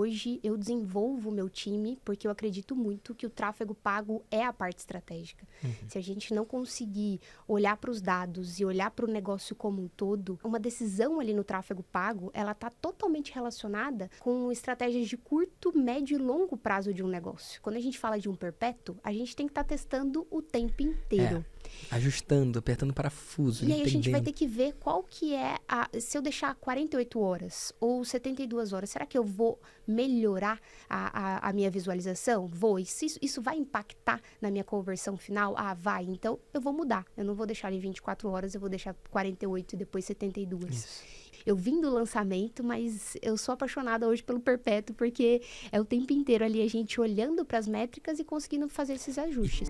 hoje eu desenvolvo o meu time porque eu acredito muito que o tráfego pago é a parte estratégica. Se a gente não conseguir olhar para os dados e olhar para o negócio como um todo, uma decisão ali no tráfego pago, ela está totalmente relacionada com estratégias de curto, médio e longo prazo de um negócio. Quando a gente fala de um perpétuo, a gente tem que estar testando o tempo inteiro. Ajustando, apertando parafuso, E aí a gente vai ter que ver qual que é se eu deixar 48 horas ou 72 horas, será que eu vou melhorar a minha visualização? Vou. E se isso vai impactar na minha conversão final? Vai. Então, eu vou mudar. Eu não vou deixar ali 24 horas, eu vou deixar 48 e depois 72. Isso. Eu vim do lançamento, mas eu sou apaixonada hoje pelo perpétuo, porque é o tempo inteiro ali a gente olhando para as métricas e conseguindo fazer esses ajustes.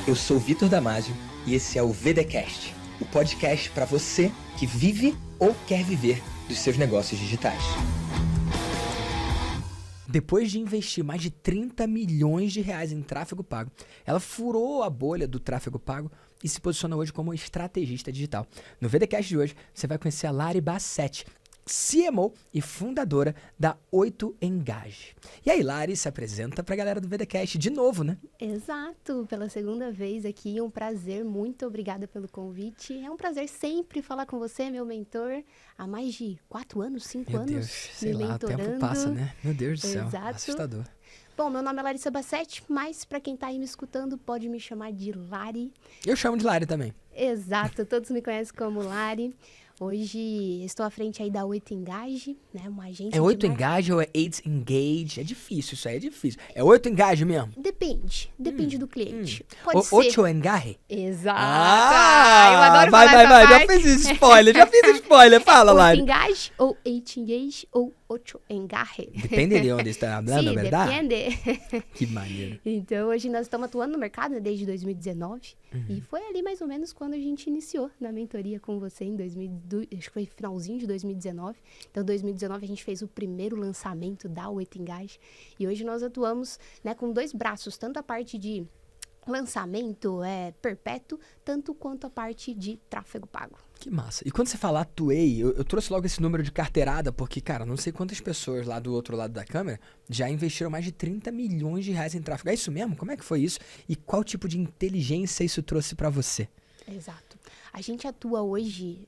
Eu sou Vitor Damasio e esse é o VDcast, o podcast para você que vive ou quer viver dos seus negócios digitais. Depois de investir mais de 30 milhões de reais em tráfego pago, ela furou a bolha do tráfego pago e se posiciona hoje como estrategista digital. No VDcast de hoje, você vai conhecer a Lari Bassetti, CMO e fundadora da 8Engage. E aí, Lari, se apresenta pra galera do VDcast de novo, né? Exato, pela segunda vez aqui, um prazer, muito obrigada pelo convite. É um prazer sempre falar com você, meu mentor, há mais de 4 anos, 5 Meu anos, Deus, sei me lá, mentorando. o tempo passa, né? Meu Deus do céu, Exato. assustador. Bom, meu nome é Larissa Bassetti, mas para quem tá aí me escutando, pode me chamar de Lari. Eu chamo de Lari também. Exato, todos me conhecem como Lari. Hoje estou à frente aí da 8Engage, né? Uma agência É 8Engage ou é 8Engage? É difícil, isso aí é difícil. É 8Engage mesmo? Depende do cliente. Pode ser. 8Engage? Exato. Ah, eu adoro vai, falar essa já parte. fiz spoiler, fala, Lari. 8Engage ou 8Engage ou 8Engage. Depende de onde está falando, Sim, verdade? depende. Que maneiro. Então, hoje nós estamos atuando no mercado, né, desde 2019. E foi ali mais ou menos quando a gente iniciou na mentoria com você em 2002, acho que foi finalzinho de 2019. Então, em 2019 a gente fez o primeiro lançamento da 8Engage. E hoje nós atuamos, né, com 2 braços, tanto a parte de lançamento perpétuo, tanto quanto a parte de tráfego pago. Que massa. E quando você fala atuei, eu trouxe logo esse número de carteirada, porque, cara, não sei quantas pessoas lá do outro lado da câmera já investiram mais de 30 milhões de reais em tráfego. É isso mesmo? Como é que foi isso? E qual tipo de inteligência isso trouxe pra você? Exato. A gente atua hoje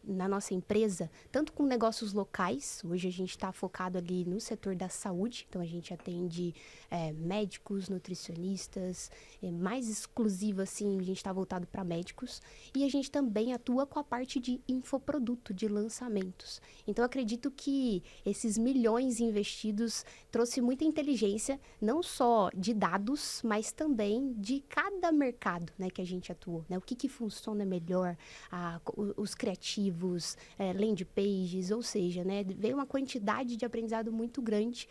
na nossa empresa, tanto com negócios locais. Hoje a gente está focado ali no setor da saúde. Então, a gente atende médicos, nutricionistas. Mais exclusivo, assim, a gente está voltado para médicos. E a gente também atua com a parte de infoproduto, de lançamentos. Então, eu acredito que esses milhões investidos trouxe muita inteligência, não só de dados, mas também de cada mercado, né, que a gente atua, né? O que funciona melhor, os criativos, landing pages, ou seja, né, veio uma quantidade de aprendizado muito grande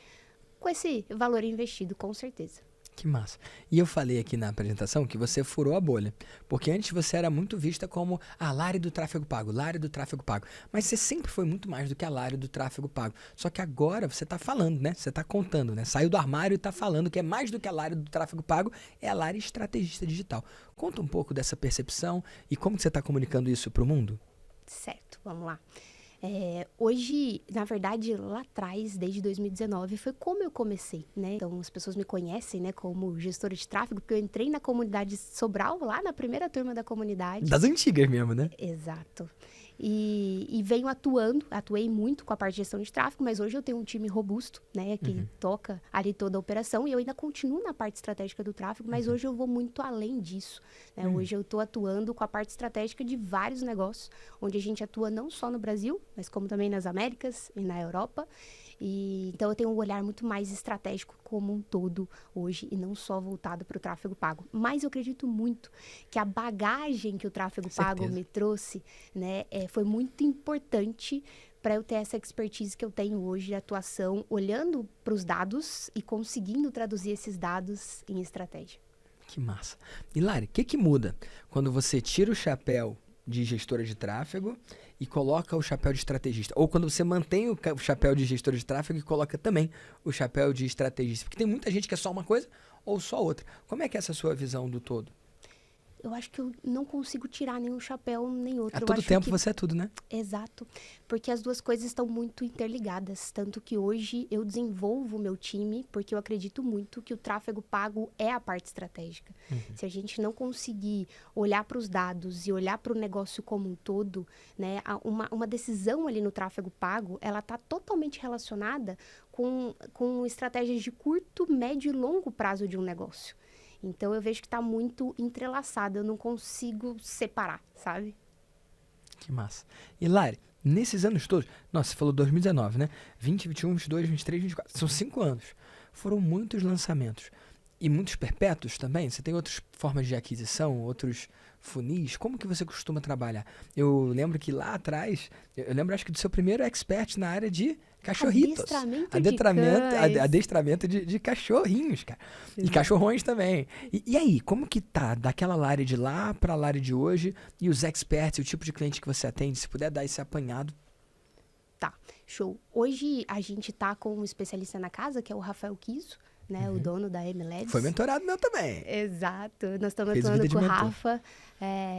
com esse valor investido, com certeza. Que massa. E eu falei aqui na apresentação que você furou a bolha, porque antes você era muito vista como a Lari do tráfego pago, Lari do tráfego pago, mas você sempre foi muito mais do que a Lari do tráfego pago, só que agora você tá falando, né? Você tá contando, né? Saiu do armário e tá falando que é mais do que a Lari do tráfego pago, é a Lari estrategista digital. Conta um pouco dessa percepção e como que você tá comunicando isso pro mundo? Certo, vamos lá. Hoje, na verdade, lá atrás, desde 2019, foi como eu comecei, né? Então, as pessoas me conhecem, né, como gestora de tráfego, porque eu entrei na comunidade Sobral, lá na primeira turma da comunidade. Das antigas mesmo, né? Exato. E venho atuei muito com a parte de gestão de tráfego, mas hoje eu tenho um time robusto, né, que toca ali toda a operação, e eu ainda continuo na parte estratégica do tráfego, mas hoje eu vou muito além disso, né? Hoje eu estou atuando com a parte estratégica de vários negócios, onde a gente atua não só no Brasil, mas como também nas Américas e na Europa. Então, eu tenho um olhar muito mais estratégico como um todo hoje e não só voltado para o tráfego pago. Mas eu acredito muito que a bagagem que o tráfego pago me trouxe, né, foi muito importante para eu ter essa expertise que eu tenho hoje de atuação, olhando para os dados e conseguindo traduzir esses dados em estratégia. Que massa. E Lari, o que muda quando você tira o chapéu de gestora de tráfego e coloca o chapéu de estrategista? Ou quando você mantém o chapéu de gestora de tráfego e coloca também o chapéu de estrategista? Porque tem muita gente que é só uma coisa ou só outra. Como é que é essa sua visão do todo? Eu acho que eu não consigo tirar nenhum chapéu nem outro. A Eu todo acho tempo que... você é tudo, né? Exato, porque as duas coisas estão muito interligadas, tanto que hoje eu desenvolvo o meu time, porque eu acredito muito que o tráfego pago é a parte estratégica. Se a gente não conseguir olhar para os dados e olhar para o negócio como um todo, né, uma decisão ali no tráfego pago, ela está totalmente relacionada com estratégias de curto, médio e longo prazo de um negócio. Então, eu vejo que está muito entrelaçado, eu não consigo separar, sabe? Que massa. E Lari, nesses anos todos, nossa, você falou 2019, né? 20, 21, 22, 23, 24, são 5 anos. Foram muitos lançamentos. E muitos perpétuos também? Você tem outras formas de aquisição, outros funis? Como que você costuma trabalhar? Eu lembro que lá atrás, eu lembro acho que do seu primeiro expert na área de cachorritos. Adestramento de cachorrinhos, cara. E cachorrões também. E aí, como que tá daquela Lari de lá pra Lari de hoje e os experts, o tipo de cliente que você atende? Se puder dar esse apanhado. Tá, show. Hoje a gente tá com um especialista na casa, que é o Rafael Kiso, né, o dono da MLEDs. Foi mentorado meu também. Exato. Nós estamos Fez atuando vida de com o mentor. Rafa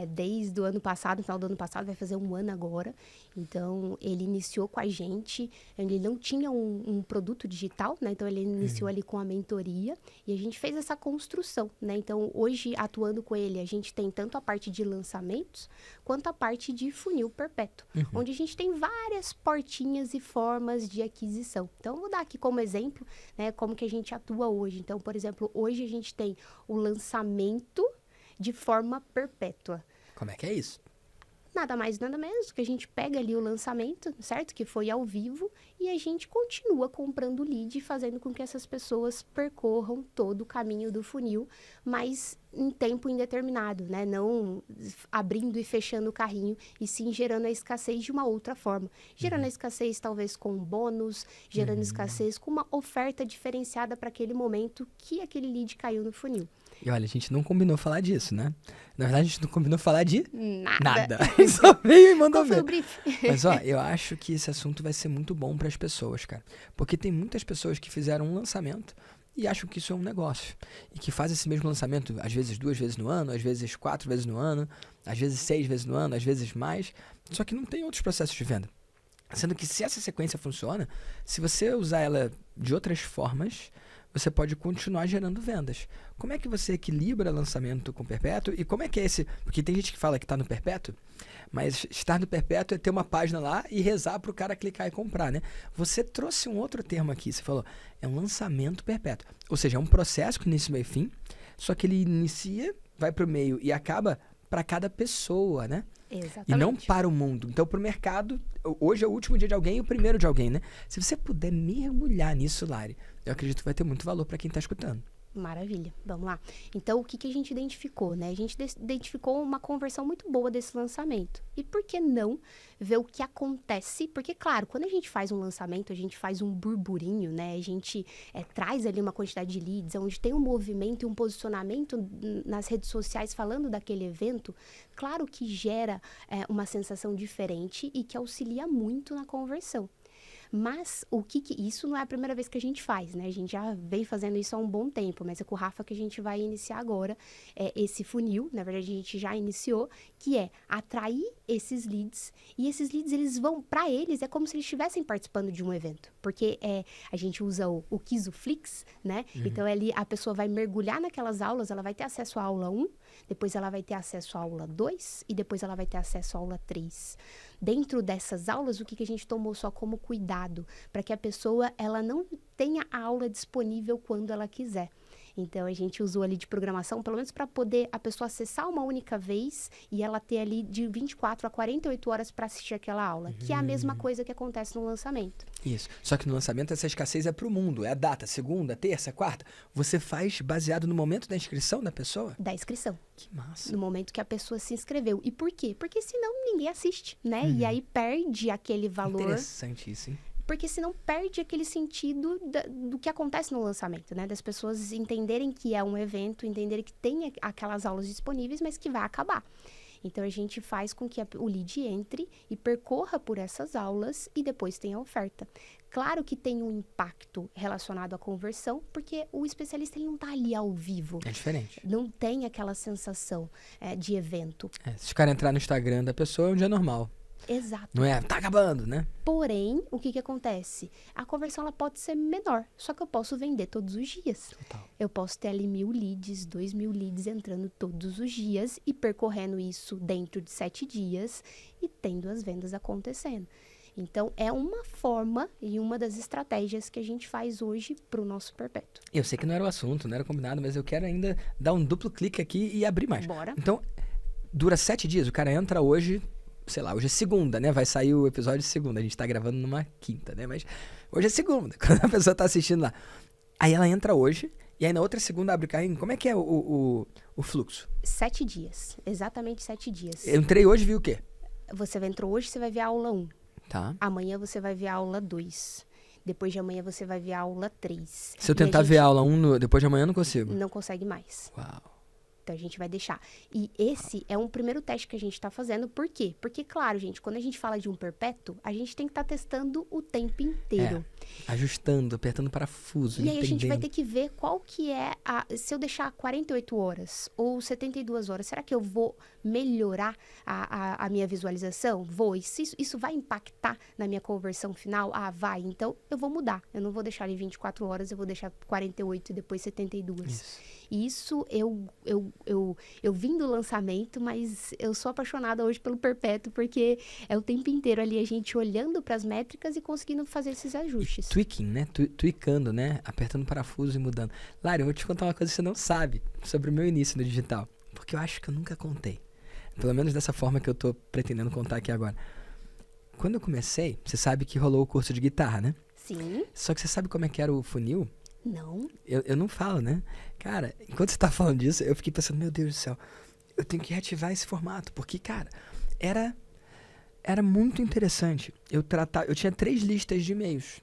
desde o ano passado, no final do ano passado, vai fazer 1 ano agora. Então, ele iniciou com a gente, ele não tinha um produto digital, né? Então, ele iniciou ali com a mentoria e a gente fez essa construção, né? Então, hoje, atuando com ele, a gente tem tanto a parte de lançamentos, quanto a parte de funil perpétuo, onde a gente tem várias portinhas e formas de aquisição. Então, eu vou dar aqui como exemplo, né, como que a gente atua hoje. Então, por exemplo, hoje a gente tem o lançamento de forma perpétua. Como é que é isso? Nada mais, nada menos, que a gente pega ali o lançamento, certo? Que foi ao vivo, e a gente continua comprando lead, fazendo com que essas pessoas percorram todo o caminho do funil, mas em tempo indeterminado, né? Não abrindo e fechando o carrinho, e sim gerando a escassez de uma outra forma. Gerando a escassez talvez com um bônus, gerando escassez com uma oferta diferenciada para aquele momento que aquele lead caiu no funil. E olha, a gente não combinou falar disso, né? Na verdade, a gente não combinou falar de Nada. Só veio e mandou Qual foi ver. o brief? Mas, ó, eu acho que esse assunto vai ser muito bom para as pessoas, cara. Porque tem muitas pessoas que fizeram um lançamento e acham que isso é um negócio. E que fazem esse mesmo lançamento, às vezes 2 vezes no ano, às vezes 4 vezes no ano, às vezes 6 vezes no ano, às vezes mais. Só que não tem outros processos de venda. Sendo que se essa sequência funciona, se você usar ela de outras formas, você pode continuar gerando vendas. Como é que você equilibra lançamento com perpétuo? E como é que é esse... Porque tem gente que fala que está no perpétuo, mas estar no perpétuo é ter uma página lá e rezar para o cara clicar e comprar, né? Você trouxe um outro termo aqui, você falou, é um lançamento perpétuo. Ou seja, é um processo com início, meio e fim, só que ele inicia, vai para o meio e acaba para cada pessoa, né? Exatamente. E não para o mundo. Então, para o mercado, hoje é o último dia de alguém e o primeiro de alguém, né? Se você puder mergulhar nisso, Lari, eu acredito que vai ter muito valor para quem está escutando. Maravilha, vamos lá. Então, o que a gente identificou, né? A gente identificou uma conversão muito boa desse lançamento. E por que não ver o que acontece? Porque, claro, quando a gente faz um lançamento, a gente faz um burburinho, né? A gente traz ali uma quantidade de leads, onde tem um movimento e um posicionamento nas redes sociais falando daquele evento. Claro que gera uma sensação diferente e que auxilia muito na conversão. Mas isso não é a primeira vez que a gente faz, né? A gente já vem fazendo isso há um bom tempo, mas é com o Rafa que a gente vai iniciar agora esse funil. Na verdade, a gente já iniciou, que é atrair esses leads. E esses leads, eles vão, para eles, é como se eles estivessem participando de um evento. Porque a gente usa o Kisuflix, né? Então, ali a pessoa vai mergulhar naquelas aulas, ela vai ter acesso à aula 1, depois ela vai ter acesso à aula 2 e depois ela vai ter acesso à aula 3. Dentro dessas aulas, o que a gente tomou só como cuidado? Para que a pessoa ela não tenha a aula disponível quando ela quiser. Então, a gente usou ali de programação, pelo menos para poder a pessoa acessar uma única vez e ela ter ali de 24 a 48 horas para assistir aquela aula, que é a mesma coisa que acontece no lançamento. Isso. Só que no lançamento essa escassez é para o mundo, é a data, segunda, terça, quarta. Você faz baseado no momento da inscrição da pessoa? Da inscrição. Que massa. No momento que a pessoa se inscreveu. E por quê? Porque senão ninguém assiste, né? E aí perde aquele valor. Interessante isso, hein? Porque senão perde aquele sentido do que acontece no lançamento, né? Das pessoas entenderem que é um evento, entenderem que tem aquelas aulas disponíveis, mas que vai acabar. Então, a gente faz com que o lead entre e percorra por essas aulas e depois tenha a oferta. Claro que tem um impacto relacionado à conversão, porque o especialista ele não está ali ao vivo. É diferente. Não tem aquela sensação de evento. Se os caras entrar no Instagram da pessoa, é um dia normal. Exato. Não é, tá acabando, né? Porém, o que acontece? A conversão ela pode ser menor, só que eu posso vender todos os dias. Total. Eu posso ter ali 1.000 leads, 2.000 leads entrando todos os dias e percorrendo isso dentro de 7 dias e tendo as vendas acontecendo. Então, é uma forma e uma das estratégias que a gente faz hoje para o nosso perpétuo. Eu sei que não era o assunto, não era combinado, mas eu quero ainda dar um duplo clique aqui e abrir mais. Bora. Então, dura 7 dias, o cara entra hoje, sei lá, hoje é segunda, né? Vai sair o episódio de segunda, a gente tá gravando numa quinta, né? Mas hoje é segunda, quando a pessoa tá assistindo lá. Aí ela entra hoje, e aí na outra segunda abre o carrinho. Como é que é o fluxo? 7 dias, exatamente 7 dias. Eu entrei hoje e vi o quê? Você entrou hoje, você vai ver a aula 1. Tá. Amanhã você vai ver a aula 2. Depois de amanhã você vai ver a aula 3. Se eu tentar ver a aula 1 depois de amanhã, eu não consigo. Não consegue mais. Uau. Então, a gente vai deixar. E esse é um primeiro teste que a gente está fazendo. Por quê? Porque, claro, gente, quando a gente fala de um perpétuo, a gente tem que estar testando o tempo inteiro. Ajustando, apertando parafuso, E aí a gente vai entendendo. ter que ver qual que é se eu deixar 48 horas ou 72 horas, será que eu vou melhorar a minha visualização? Vou. E se isso vai impactar na minha conversão final? Ah, vai. Então, eu vou mudar. Eu não vou deixar ali 24 horas, eu vou deixar 48 e depois 72. Isso eu vim do lançamento, mas eu sou apaixonada hoje pelo perpétuo, porque é o tempo inteiro ali a gente olhando para as métricas e conseguindo fazer esses ajustes. Tweaking, né? Tweakando, né? Apertando parafuso e mudando. Lari, eu vou te contar uma coisa que você não sabe sobre o meu início no digital. Porque eu acho que eu nunca contei. Pelo menos dessa forma que eu tô pretendendo contar aqui agora. Quando eu comecei, você sabe que rolou o curso de guitarra, né? Sim. Só que você sabe como é que era o funil? Não. Eu não falo, né? Cara, enquanto você tá falando disso, eu fiquei pensando, meu Deus do céu, eu tenho que reativar esse formato. Porque, cara, era muito interessante. Eu tinha 3 listas de e-mails.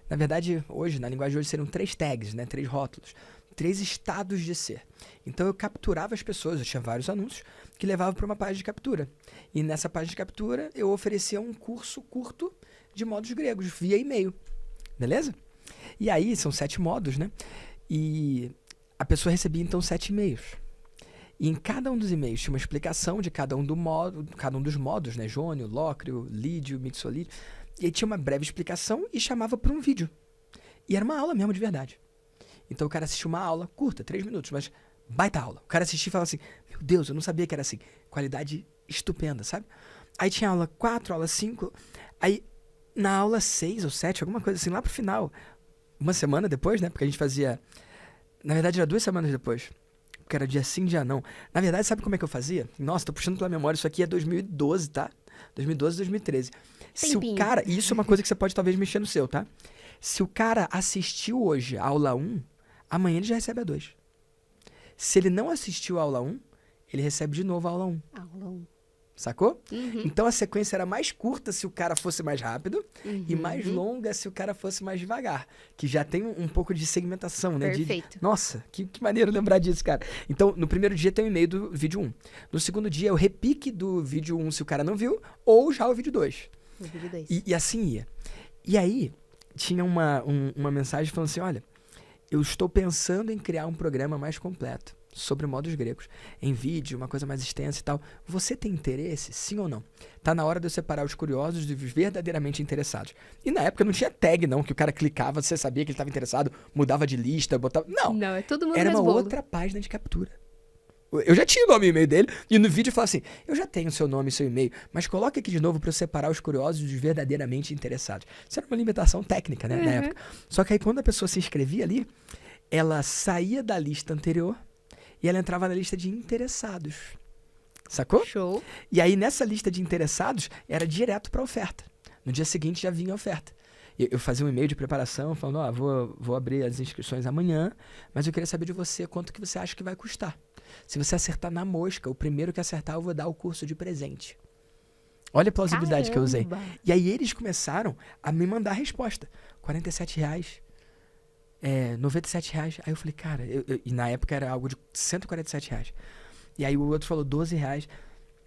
Na verdade, hoje, na linguagem de hoje, seriam 3 tags, né? 3 rótulos. 3 estados de ser. Então, eu capturava as pessoas. Eu tinha vários anúncios que levavam para uma página de captura. E nessa página de captura, eu oferecia um curso curto de modos gregos, via e-mail. Beleza? E aí, são 7 modos, né? E a pessoa recebia, então, 7 e-mails. E em cada um dos e-mails tinha uma explicação de cada um dos modos, né? Jônio, Lócrio, Lídio, Mixolídio. E aí tinha uma breve explicação e chamava para um vídeo. E era uma aula mesmo, de verdade. Então o cara assistiu uma aula curta, 3 minutos, mas baita aula. O cara assistia e falava assim, meu Deus, eu não sabia que era assim. Qualidade estupenda, sabe? Aí tinha aula 4, aula 5. Aí na aula 6 ou 7, alguma coisa assim, lá pro final, uma semana depois, né? Porque a gente fazia... Na verdade, era 2 semanas depois. Porque era dia sim, dia não. Na verdade, sabe como é que eu fazia? Nossa, tô puxando pela memória, isso aqui é 2012, tá? 2012, 2013. Se o cara... E isso é uma coisa que você pode talvez mexer no seu, tá? Se o cara assistiu hoje a aula 1, amanhã ele já recebe a 2. Se ele não assistiu a aula 1, ele recebe de novo a aula 1. Aula 1. Sacou? Uhum. Então a sequência era mais curta se o cara fosse mais rápido e mais longa se o cara fosse mais devagar. Que já tem um pouco de segmentação, né? Perfeito. Nossa, que maneiro lembrar disso, cara. Então, no primeiro dia tem o e-mail do vídeo 1. No segundo dia é o repique do vídeo 1 se o cara não viu, ou já o vídeo 2. O vídeo 2. E assim ia. E aí, tinha uma mensagem falando assim, olha, eu estou pensando em criar um programa mais completo sobre modos gregos, em vídeo, uma coisa mais extensa e tal. Você tem interesse? Sim ou não? Tá na hora de eu separar os curiosos dos verdadeiramente interessados. E na época não tinha tag, não, que o cara clicava, você sabia que ele estava interessado, mudava de lista, botava... Não, é todo mundo era uma mesmo bolo. outra página de captura. Eu já tinha o nome e e-mail dele, e no vídeo eu falava assim, eu já tenho seu nome e seu e-mail, mas coloque aqui de novo para eu separar os curiosos dos verdadeiramente interessados. Isso era uma limitação técnica, né, na época. Só que aí quando a pessoa se inscrevia ali, ela saía da lista anterior e ela entrava na lista de interessados. Sacou? Show. E aí nessa lista de interessados era direto para oferta. No dia seguinte já vinha a oferta. Eu fazia um e-mail de preparação falando, vou abrir as inscrições amanhã, mas eu queria saber de você quanto que você acha que vai custar. Se você acertar na mosca, o primeiro que acertar eu vou dar o curso de presente. Olha a plausibilidade que eu usei. E aí eles começaram a me mandar a resposta. R$47, R$97. Aí eu falei, cara, e na época era algo de R$147. E aí o outro falou R$12.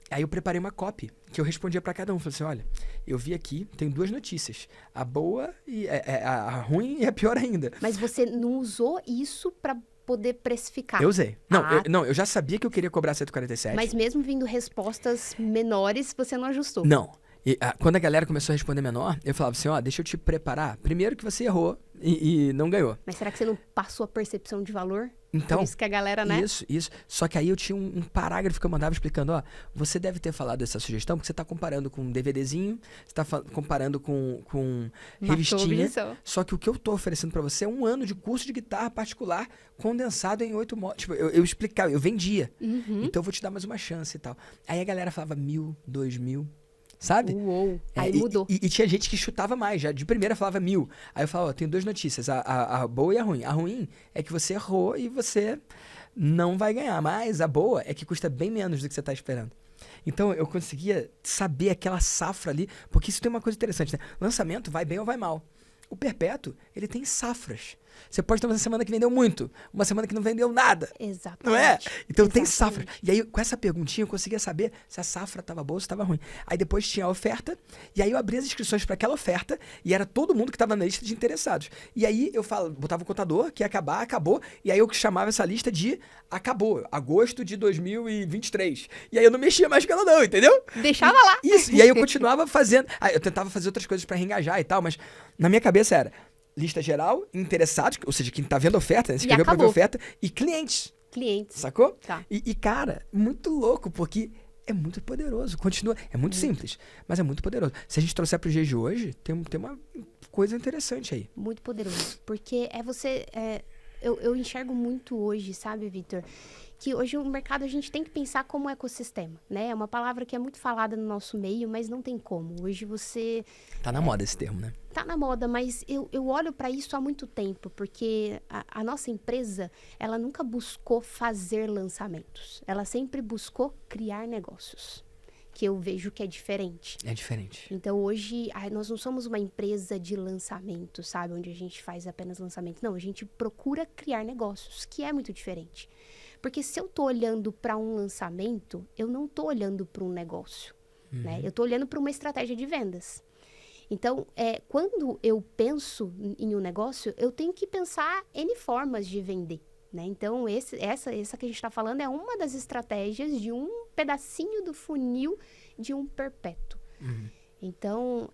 Aí eu preparei uma copy, que eu respondia pra cada um. Falei assim, olha, eu vi aqui, tem 2 notícias. A boa e a ruim e a pior ainda. Mas você não usou isso pra poder precificar. Eu usei. Não, Ah. eu já sabia que eu queria cobrar 147. Mas mesmo vindo respostas menores, você não ajustou. Não. Quando a galera começou a responder menor, eu falava assim, ó, deixa eu te preparar. Primeiro que você errou e não ganhou. Mas será que você não passou a percepção de valor? Então, Por isso que a galera, né? Isso. Só que aí eu tinha um parágrafo que eu mandava explicando, ó, você deve ter falado essa sugestão porque você tá comparando com um DVDzinho, você tá comparando com revistinha. objeção. Só que o que eu tô oferecendo pra você é 1 ano de curso de guitarra particular condensado em 8 modos. Tipo, eu explicava, eu vendia. Então eu vou te dar mais uma chance e tal. Aí a galera falava 1.000, 2.000. Sabe? Uou, aí mudou. E tinha gente que chutava mais, já de primeira falava 1.000. Aí eu falava, ó, tenho 2 notícias, a boa e a ruim. A ruim é que você errou e você não vai ganhar, mas a boa é que custa bem menos do que você tá esperando. Então eu conseguia saber aquela safra ali, porque isso tem uma coisa interessante, né? Lançamento vai bem ou vai mal. O perpétuo, ele tem safras. Você pode ter uma semana que vendeu muito, uma semana que não vendeu nada. Exatamente. Não é? Então tem Exatamente. safra. E aí, com essa perguntinha, eu conseguia saber se a safra estava boa ou se estava ruim. Aí depois tinha a oferta, e aí eu abria as inscrições para aquela oferta, e era todo mundo que estava na lista de interessados. E aí eu botava o contador, que ia acabar, acabou, e aí eu chamava essa lista de acabou, agosto de 2023. E aí eu não mexia mais com ela não, entendeu? Deixava lá. Isso, e aí eu continuava fazendo. Aí eu tentava fazer outras coisas para reengajar e tal, mas na minha cabeça era lista geral, interessados, ou seja, quem tá vendo oferta, né? Se inscreveu pra ver acabou. oferta, e clientes. Clientes. Sacou? Tá. E, cara, muito louco, porque é muito poderoso. Continua. É muito simples, mas é muito poderoso. Se a gente trouxer pro dia de hoje, tem uma coisa interessante aí. Muito poderoso. Porque eu enxergo muito hoje, sabe, Vitor? Que hoje o mercado a gente tem que pensar como ecossistema, né? É uma palavra que é muito falada no nosso meio, mas não tem como. Hoje você Tá na moda esse termo, né? tá na moda, mas eu olho para isso há muito tempo, porque a nossa empresa, ela nunca buscou fazer lançamentos. Ela sempre buscou criar negócios, que eu vejo que é diferente. É diferente. Então, hoje, nós não somos uma empresa de lançamento, sabe? Onde a gente faz apenas lançamento. Não, a gente procura criar negócios, que é muito diferente. Porque se eu tô olhando para um lançamento, eu não tô olhando para um negócio, né? Eu tô olhando para uma estratégia de vendas. Então, quando eu penso em um negócio, eu tenho que pensar N formas de vender, né? Então, essa que a gente está falando é uma das estratégias de um pedacinho do funil de um perpétuo. Então,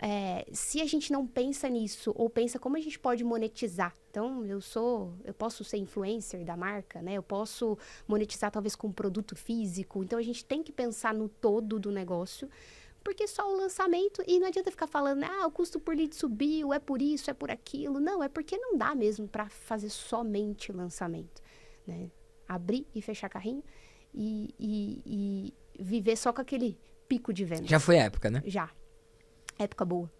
se a gente não pensa nisso, ou pensa como a gente pode monetizar. Então, eu posso ser influencer da marca, né? Eu posso monetizar talvez com um produto físico. Então, a gente tem que pensar no todo do negócio, porque só o lançamento, e não adianta ficar falando, o custo por lead subiu, é por isso, é por aquilo. Não, é porque não dá mesmo para fazer somente lançamento, né? Abrir e fechar carrinho e viver só com aquele pico de venda. Já foi a época, né? Já. Época boa.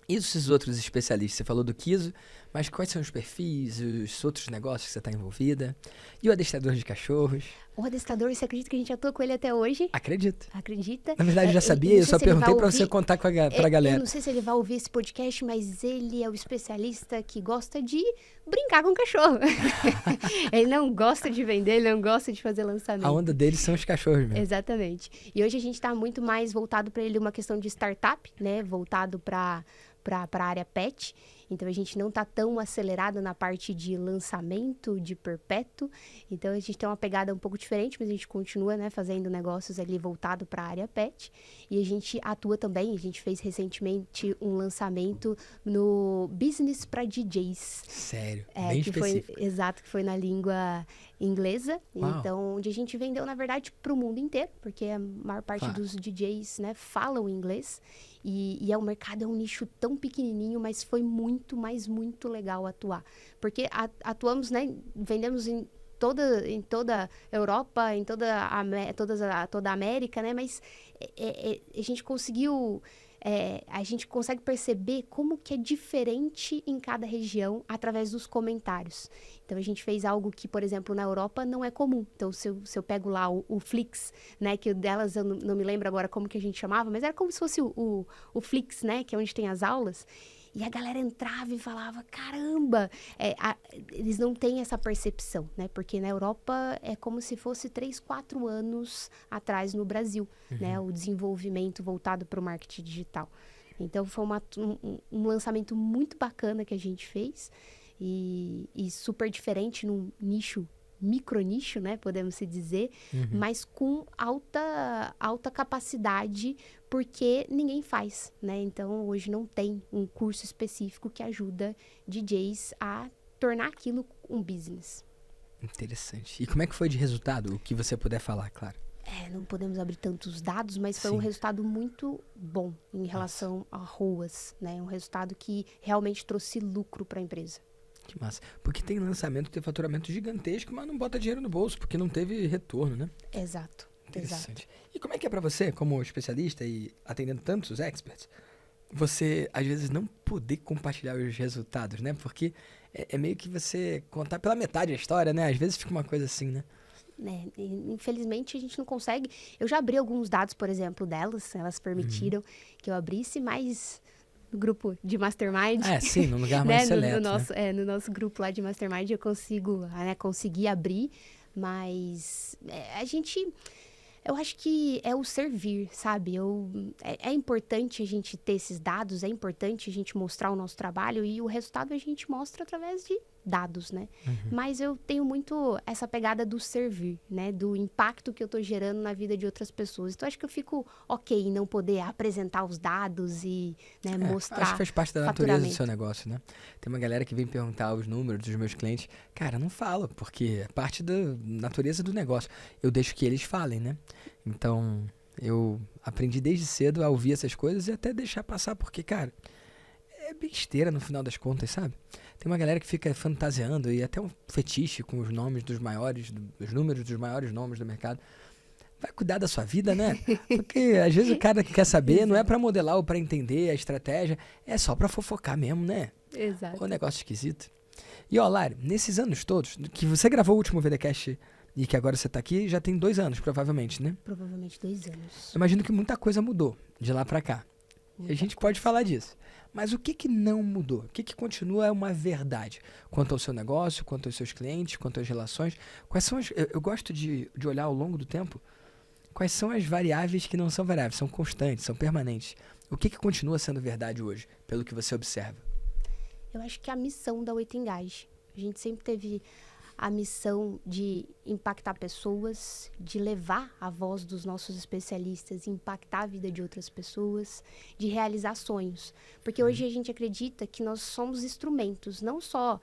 E esses outros especialistas? Você falou do Kiso, mas quais são os perfis, os outros negócios que você está envolvida? E o adestrador de cachorros? O adestrador, você acredita que a gente atua com ele até hoje? Acredito. Acredita? Na verdade, eu já sabia, eu só perguntei para você contar pra galera. Eu não sei se ele vai ouvir esse podcast, mas ele é o especialista que gosta de brincar com o cachorro. Ele não gosta de vender, ele não gosta de fazer lançamento. A onda deles são os cachorros mesmo. Exatamente. E hoje a gente está muito mais voltado para ele uma questão de startup, né? Voltado para a área pet. Então, a gente não está tão acelerado na parte de lançamento, de perpétuo. Então, a gente tem uma pegada um pouco diferente, mas a gente continua, né, fazendo negócios ali voltado para a área pet. E a gente atua também, a gente fez recentemente um lançamento no Business para DJs. Sério, bem específico. Exato, que foi na língua inglesa. Uau. Então, onde a gente vendeu, na verdade, para o mundo inteiro, porque a maior parte dos DJs, né, falam inglês. E é um mercado, é um nicho tão pequenininho, mas foi muito, mas muito legal atuar. Porque atuamos, né, vendemos em toda a Europa, em toda a América, né, mas a gente conseguiu... a gente consegue perceber como que é diferente em cada região através dos comentários. Então, a gente fez algo que, por exemplo, na Europa não é comum. Então, se eu pego lá o Flix, né, que delas eu não me lembro agora como que a gente chamava, mas era como se fosse o Flix, né, que é onde tem as aulas. E a galera entrava e falava, caramba! Eles não têm essa percepção, né? Porque na Europa é como se fosse 3, 4 anos atrás no Brasil, né? O desenvolvimento voltado para o marketing digital. Então, foi um lançamento muito bacana que a gente fez e super diferente num nicho, micronicho, né, podemos se dizer, mas com alta capacidade, porque ninguém faz, né? Então, hoje não tem um curso específico que ajuda DJs a tornar aquilo um business. Interessante. E como é que foi de resultado? O que você puder falar, claro. Não podemos abrir tantos dados, mas foi Sim. um resultado muito bom em relação a ROAS, né? Um resultado que realmente trouxe lucro para a empresa. Que massa. Porque tem lançamento, tem faturamento gigantesco, mas não bota dinheiro no bolso, porque não teve retorno, né? Exato. Interessante. E como é que é pra você, como especialista e atendendo tantos experts, você, às vezes, não poder compartilhar os resultados, né? Porque é meio que você contar pela metade a história, né? Às vezes fica uma coisa assim, né? Infelizmente, a gente não consegue. Eu já abri alguns dados, por exemplo, delas. Elas permitiram que eu abrisse, mas no grupo de Mastermind... Sim, num lugar mais seleto, no nosso grupo lá de Mastermind, eu consegui abrir, mas eu acho que é o servir, sabe? É importante a gente ter esses dados, é importante a gente mostrar o nosso trabalho e o resultado a gente mostra através de dados, né? Mas eu tenho muito essa pegada do servir, né? Do impacto que eu tô gerando na vida de outras pessoas. Então, acho que eu fico ok em não poder apresentar os dados e, né, mostrar acho que faz parte da natureza do faturamento. seu negócio, né? Tem uma galera que vem perguntar os números dos meus clientes. Cara, não fala, porque é parte da natureza do negócio. Eu deixo que eles falem, né? Então, eu aprendi desde cedo a ouvir essas coisas e até deixar passar, porque, cara, é besteira no final das contas, sabe? Tem uma galera que fica fantasiando e até um fetiche com os nomes dos maiores, os números dos maiores nomes do mercado. Vai cuidar da sua vida, né? Porque às vezes o cara que quer saber não é pra modelar ou pra entender a estratégia, é só pra fofocar mesmo, né? Exato. O negócio esquisito. E ó, Lari, nesses anos todos, que você gravou o último VDcast e que agora você tá aqui, já tem 2 anos, provavelmente, né? Provavelmente 2 anos. Eu imagino que muita coisa mudou de lá pra cá. E a gente pode falar disso. Mas o que não mudou? O que continua uma verdade? Quanto ao seu negócio, quanto aos seus clientes, quanto às relações? Quais são eu gosto de olhar ao longo do tempo quais são as variáveis que não são variáveis, são constantes, são permanentes. O que continua sendo verdade hoje, pelo que você observa? Eu acho que a missão da 8Engage. A gente sempre teve a missão de impactar pessoas, de levar a voz dos nossos especialistas, impactar a vida de outras pessoas, de realizar sonhos. Porque hoje a gente acredita que nós somos instrumentos, não só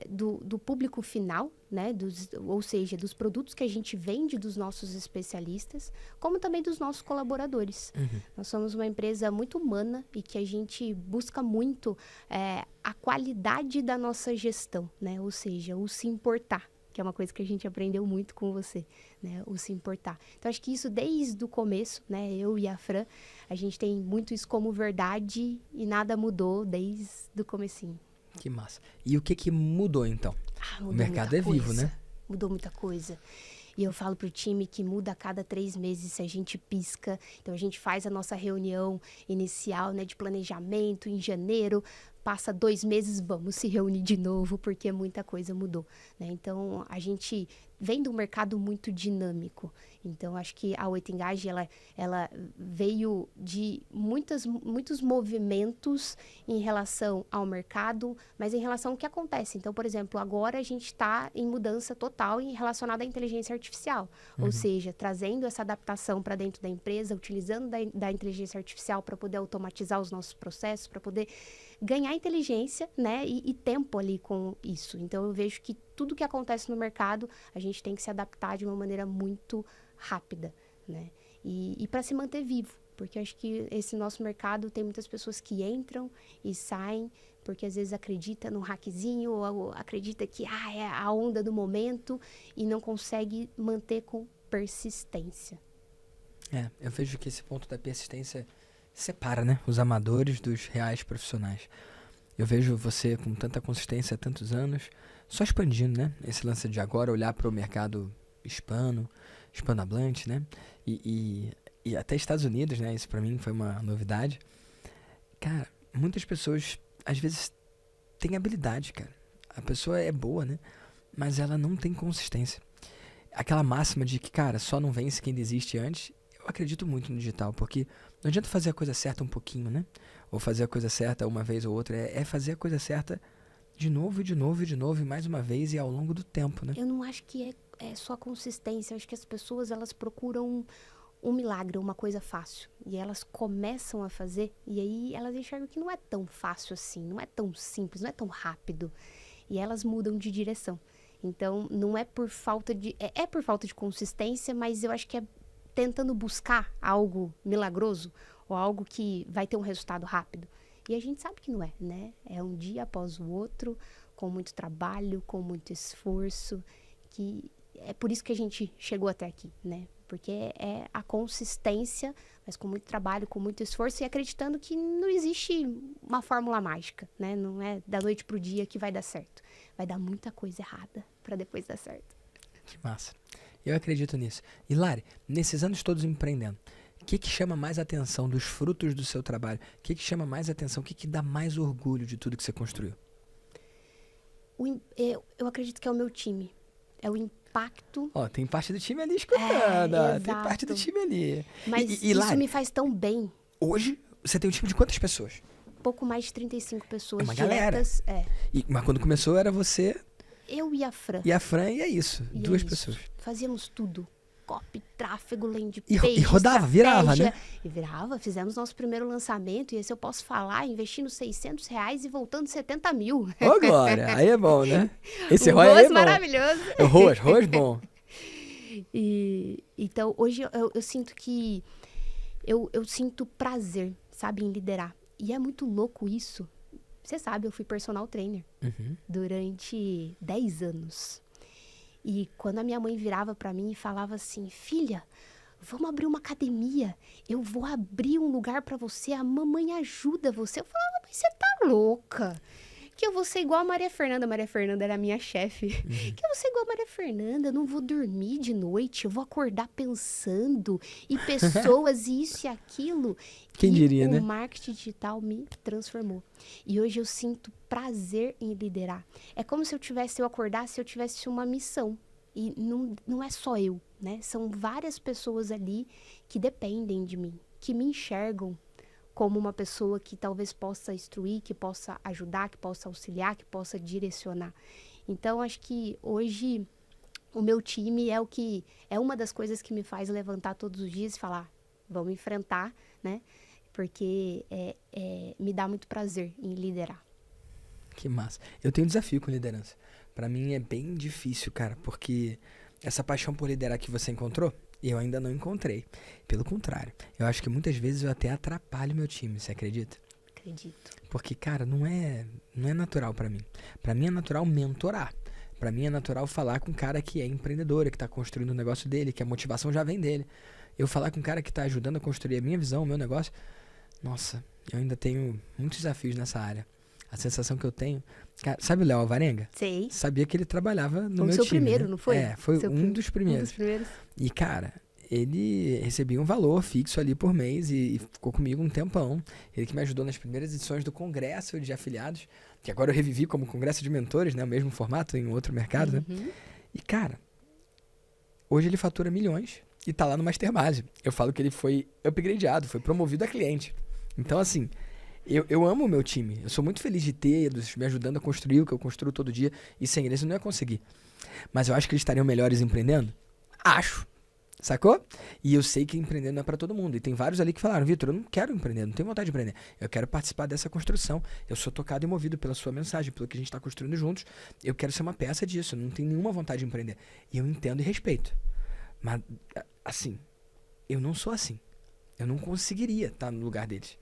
do público final, né? Ou seja, dos produtos que a gente vende dos nossos especialistas, como também dos nossos colaboradores. Nós somos uma empresa muito humana e que a gente busca muito a qualidade da nossa gestão, né? Ou seja, o se importar, que é uma coisa que a gente aprendeu muito com você, né? O se importar. Então, acho que isso desde o começo, né? Eu e a Fran, a gente tem muito isso como verdade e nada mudou desde o comecinho. Que massa. E o que mudou, então? Mudou o mercado é vivo, né? Mudou muita coisa. E eu falo pro time que muda a cada 3 meses se a gente pisca. Então, a gente faz a nossa reunião inicial, né, de planejamento em janeiro. Passa 2 meses, vamos se reunir de novo, porque muita coisa mudou, né? Então, a gente vem de um mercado muito dinâmico. Então, acho que a 8Engage, ela veio de muitos movimentos em relação ao mercado, mas em relação ao que acontece. Então, por exemplo, agora a gente está em mudança total relacionada à inteligência artificial. Ou seja, trazendo essa adaptação para dentro da empresa, utilizando da inteligência artificial para poder automatizar os nossos processos, para poder ganhar inteligência, né, e tempo ali com isso. Então, eu vejo que tudo que acontece no mercado, a gente tem que se adaptar de uma maneira muito rápida, né? E para se manter vivo, porque eu acho que esse nosso mercado tem muitas pessoas que entram e saem, porque às vezes acredita num hackzinho, ou acredita que é a onda do momento e não consegue manter com persistência. Eu vejo que esse ponto da persistência separa, né, os amadores dos reais profissionais. Eu vejo você com tanta consistência há tantos anos, só expandindo, né, esse lance de agora olhar para o mercado hispanohablante, né, e até Estados Unidos, né, isso para mim foi uma novidade. Cara, muitas pessoas às vezes, tem habilidade, cara. A pessoa é boa, né? Mas ela não tem consistência. Aquela máxima de que, cara, só não vence quem desiste antes, eu acredito muito no digital, porque não adianta fazer a coisa certa um pouquinho, né? Ou fazer a coisa certa uma vez ou outra. É fazer a coisa certa de novo, e de novo, e de novo, e mais uma vez, e ao longo do tempo, né? Eu não acho que é só consistência. Eu acho que as pessoas, elas procuram um milagre, uma coisa fácil. E elas começam a fazer, e aí elas enxergam que não é tão fácil assim, não é tão simples, não é tão rápido. E elas mudam de direção. Então, não é por falta de... É por falta de consistência, mas eu acho que é tentando buscar algo milagroso, ou algo que vai ter um resultado rápido. E a gente sabe que não é, né? É um dia após o outro, com muito trabalho, com muito esforço, que é por isso que a gente chegou até aqui, né? Porque é a consistência, mas com muito trabalho, com muito esforço e acreditando que não existe uma fórmula mágica, né? Não é da noite pro dia que vai dar certo. Vai dar muita coisa errada para depois dar certo. Que massa. Eu acredito nisso. E Lari, nesses anos todos empreendendo, o que chama mais atenção dos frutos do seu trabalho? O que chama mais atenção? O que dá mais orgulho de tudo que você construiu? Eu acredito que é o meu time. É o impacto. Ó, tem parte do time ali escutando. Tem exato. parte do time ali. Mas e isso Lari, me faz tão bem. hoje você tem um time de quantas pessoas? Pouco mais de 35 pessoas É uma galera. diretas. Mas quando começou era você Eu e a Fran. e a Fran, e é isso. E duas é isso. pessoas. Fazíamos tudo. Copy, tráfego, landing E page, rodava, virava, estratégia. né? E virava. Fizemos nosso primeiro lançamento. E esse eu posso falar, investindo R$600 e voltando 70 mil. Ô, Glória, aí é bom, né? Esse Um ROI aí é rosto bom. maravilhoso. É ROAS bom. Então, hoje eu sinto que... Eu sinto prazer, sabe, em liderar. E é muito louco isso. Você sabe, eu fui personal trainer durante 10 anos. E quando a minha mãe virava pra mim e falava assim, filha, vamos abrir uma academia, eu vou abrir um lugar pra você, a mamãe ajuda você. Eu falava, mas você tá louca? Que eu vou ser igual a Maria Fernanda era a minha chefe. Que eu vou ser igual a Maria Fernanda, eu não vou dormir de noite, eu vou acordar pensando, e pessoas, e isso e aquilo. Quem diria, né? O marketing digital me transformou. E hoje eu sinto prazer em liderar. É como se eu acordasse, eu tivesse uma missão. E não é só eu, né? São várias pessoas ali que dependem de mim, que me enxergam como uma pessoa que talvez possa instruir, que possa ajudar, que possa auxiliar, que possa direcionar. Então, acho que hoje o meu time é uma das coisas que me faz levantar todos os dias e falar, vamos enfrentar, né? Porque me dá muito prazer em liderar. Que massa. Eu tenho um desafio com liderança. Pra mim é bem difícil, cara, porque essa paixão por liderar que você encontrou, eu ainda não encontrei. Pelo contrário, eu acho que muitas vezes eu até atrapalho meu time, você acredita? Acredito. Porque, cara, não é natural pra mim. Pra mim é natural mentorar. Pra mim é natural falar com um cara que é empreendedor, que tá construindo o negócio dele, que a motivação já vem dele. Eu falar com um cara que tá ajudando a construir a minha visão, o meu negócio. Nossa, eu ainda tenho muitos desafios nessa área. A sensação que eu tenho... Cara, sabe o Léo Alvarenga? Sei. Sabia que ele trabalhava no Foi o meu seu time, primeiro, né? não foi? Foi um dos primeiros. Um dos primeiros. E, cara, ele recebia um valor fixo ali por mês e ficou comigo um tempão. Ele que me ajudou nas primeiras edições do Congresso de Afiliados, que agora eu revivi como Congresso de Mentores, né? O mesmo formato, em outro mercado, né? E, cara, hoje ele fatura milhões e tá lá no Mastermind. Eu falo que ele foi upgradeado, foi promovido a cliente. Então, assim... Eu amo o meu time. Eu sou muito feliz de ter eles me ajudando a construir o que eu construo todo dia. E sem eles eu não ia conseguir. Mas eu acho que eles estariam melhores empreendendo? Acho. Sacou? E eu sei que empreender não é pra todo mundo. E tem vários ali que falaram, Vitor, eu não quero empreender, não tenho vontade de empreender. Eu quero participar dessa construção. Eu sou tocado e movido pela sua mensagem, pelo que a gente tá construindo juntos. Eu quero ser uma peça disso. Eu não tenho nenhuma vontade de empreender. E eu entendo e respeito. Mas, assim, eu não sou assim. Eu não conseguiria estar no lugar deles.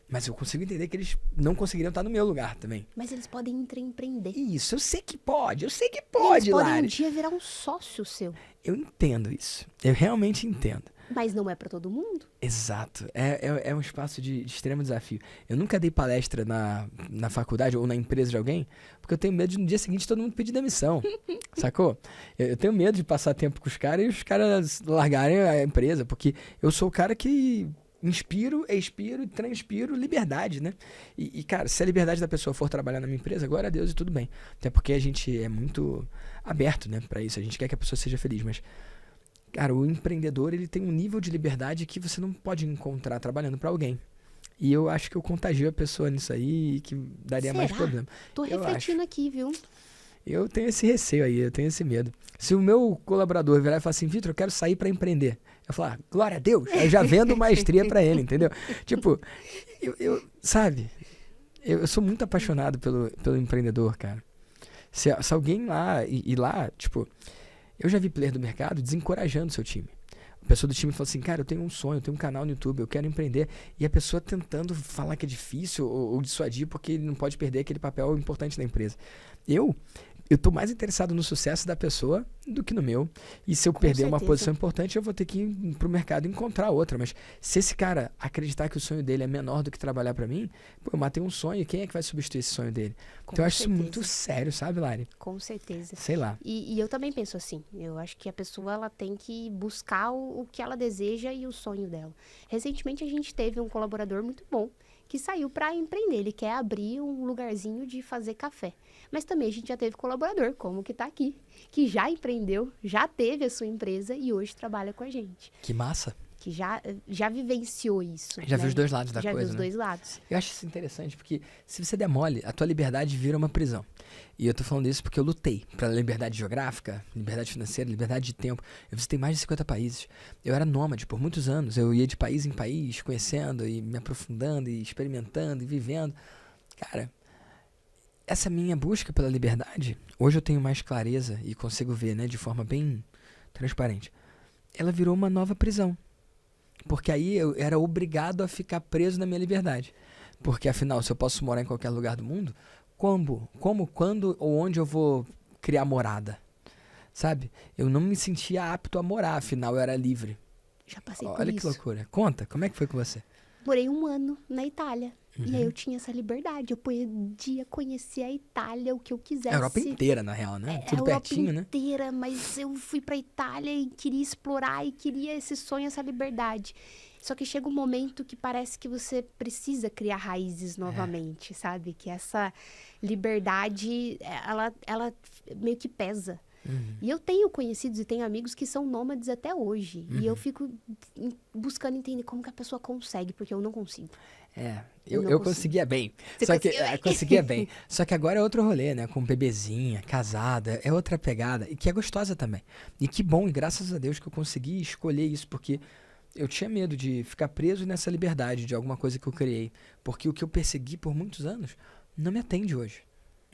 Mas eu consigo entender que eles não conseguiriam estar no meu lugar também. Mas eles podem empreender. Isso, eu sei que pode, Eles Lari. podem um dia virar um sócio seu. Eu entendo isso. Eu realmente entendo. Mas não é pra todo mundo. Exato. É um espaço de extremo desafio. Eu nunca dei palestra na faculdade ou na empresa de alguém, porque eu tenho medo de no dia seguinte todo mundo pedir demissão. Sacou? Eu tenho medo de passar tempo com os caras e os caras largarem a empresa, porque eu sou o cara que inspiro, expiro e transpiro liberdade, né? Cara, se a liberdade da pessoa for trabalhar na minha empresa, glória a Deus e tudo bem. Até porque a gente é muito aberto, né, pra isso. A gente quer que a pessoa seja feliz, mas, cara, o empreendedor, ele tem um nível de liberdade que você não pode encontrar trabalhando pra alguém. E eu acho que eu contagio a pessoa nisso aí e que daria mais Será? problema. Tô Eu refletindo aqui, viu? Eu tenho esse receio aí, eu tenho esse medo. Se o meu colaborador virar e falar assim, Vitor, eu quero sair pra empreender. Eu falo, glória a Deus, aí já vendo maestria pra ele, entendeu? Tipo, sabe, eu sou muito apaixonado pelo empreendedor, cara. Se alguém lá, e lá, tipo, eu já vi player do mercado desencorajando o seu time. A pessoa do time fala assim, cara, eu tenho um sonho, eu tenho um canal no YouTube, eu quero empreender. E a pessoa tentando falar que é difícil ou dissuadir porque ele não pode perder aquele papel importante da empresa. Eu tô mais interessado no sucesso da pessoa do que no meu. E se eu perder uma posição importante, eu vou ter que ir pro mercado e encontrar outra. Mas se esse cara acreditar que o sonho dele é menor do que trabalhar pra mim, pô, eu matei um sonho. Quem é que vai substituir esse sonho dele? Então eu acho isso muito sério, sabe, Lari? Com certeza. Sei lá. E eu também penso assim. Eu acho que a pessoa ela tem que buscar o que ela deseja e o sonho dela. Recentemente a gente teve um colaborador muito bom que saiu para empreender. Ele quer abrir um lugarzinho de fazer café. Mas também a gente já teve colaborador, como que tá aqui, que já empreendeu, já teve a sua empresa e hoje trabalha com a gente. Que massa. Que já vivenciou isso. Já viu os dois lados da coisa, coisa, Já viu os dois lados. Eu acho isso interessante, porque se você der mole, a tua liberdade vira uma prisão. E eu tô falando isso porque eu lutei pra liberdade geográfica, liberdade financeira, liberdade de tempo. Eu visitei mais de 50 países. Eu era nômade por muitos anos. Eu ia de país em país, conhecendo e me aprofundando e experimentando e vivendo. Cara, essa minha busca pela liberdade, hoje eu tenho mais clareza e consigo ver, né, de forma bem transparente. Ela virou uma nova prisão. Porque aí eu era obrigado a ficar preso na minha liberdade. Porque afinal, se eu posso morar em qualquer lugar do mundo, como, quando ou onde eu vou criar morada? Sabe? Eu não me sentia apto a morar, afinal eu era livre. Já passei por Olha isso. que loucura. Conta, como é que foi com você? Morei 1 ano na Itália. E aí eu tinha essa liberdade. Eu podia conhecer a Itália, o que eu quisesse. A Europa inteira, na real, né? Tudo pertinho, né? A Europa inteira, mas eu fui pra Itália e queria explorar e queria esse sonho, essa liberdade. Só que chega um momento que parece que você precisa criar raízes novamente, sabe? Que essa liberdade, ela meio que pesa. E eu tenho conhecidos e tenho amigos que são nômades até hoje. E eu fico buscando entender como que a pessoa consegue, porque eu não consigo. Eu conseguia bem. Conseguia bem. Só que agora é outro rolê, né? Com bebezinha, casada, é outra pegada. E que é gostosa também. E que bom, e graças a Deus que eu consegui escolher isso, porque eu tinha medo de ficar preso nessa liberdade de alguma coisa que eu criei. Porque o que eu persegui por muitos anos não me atende hoje.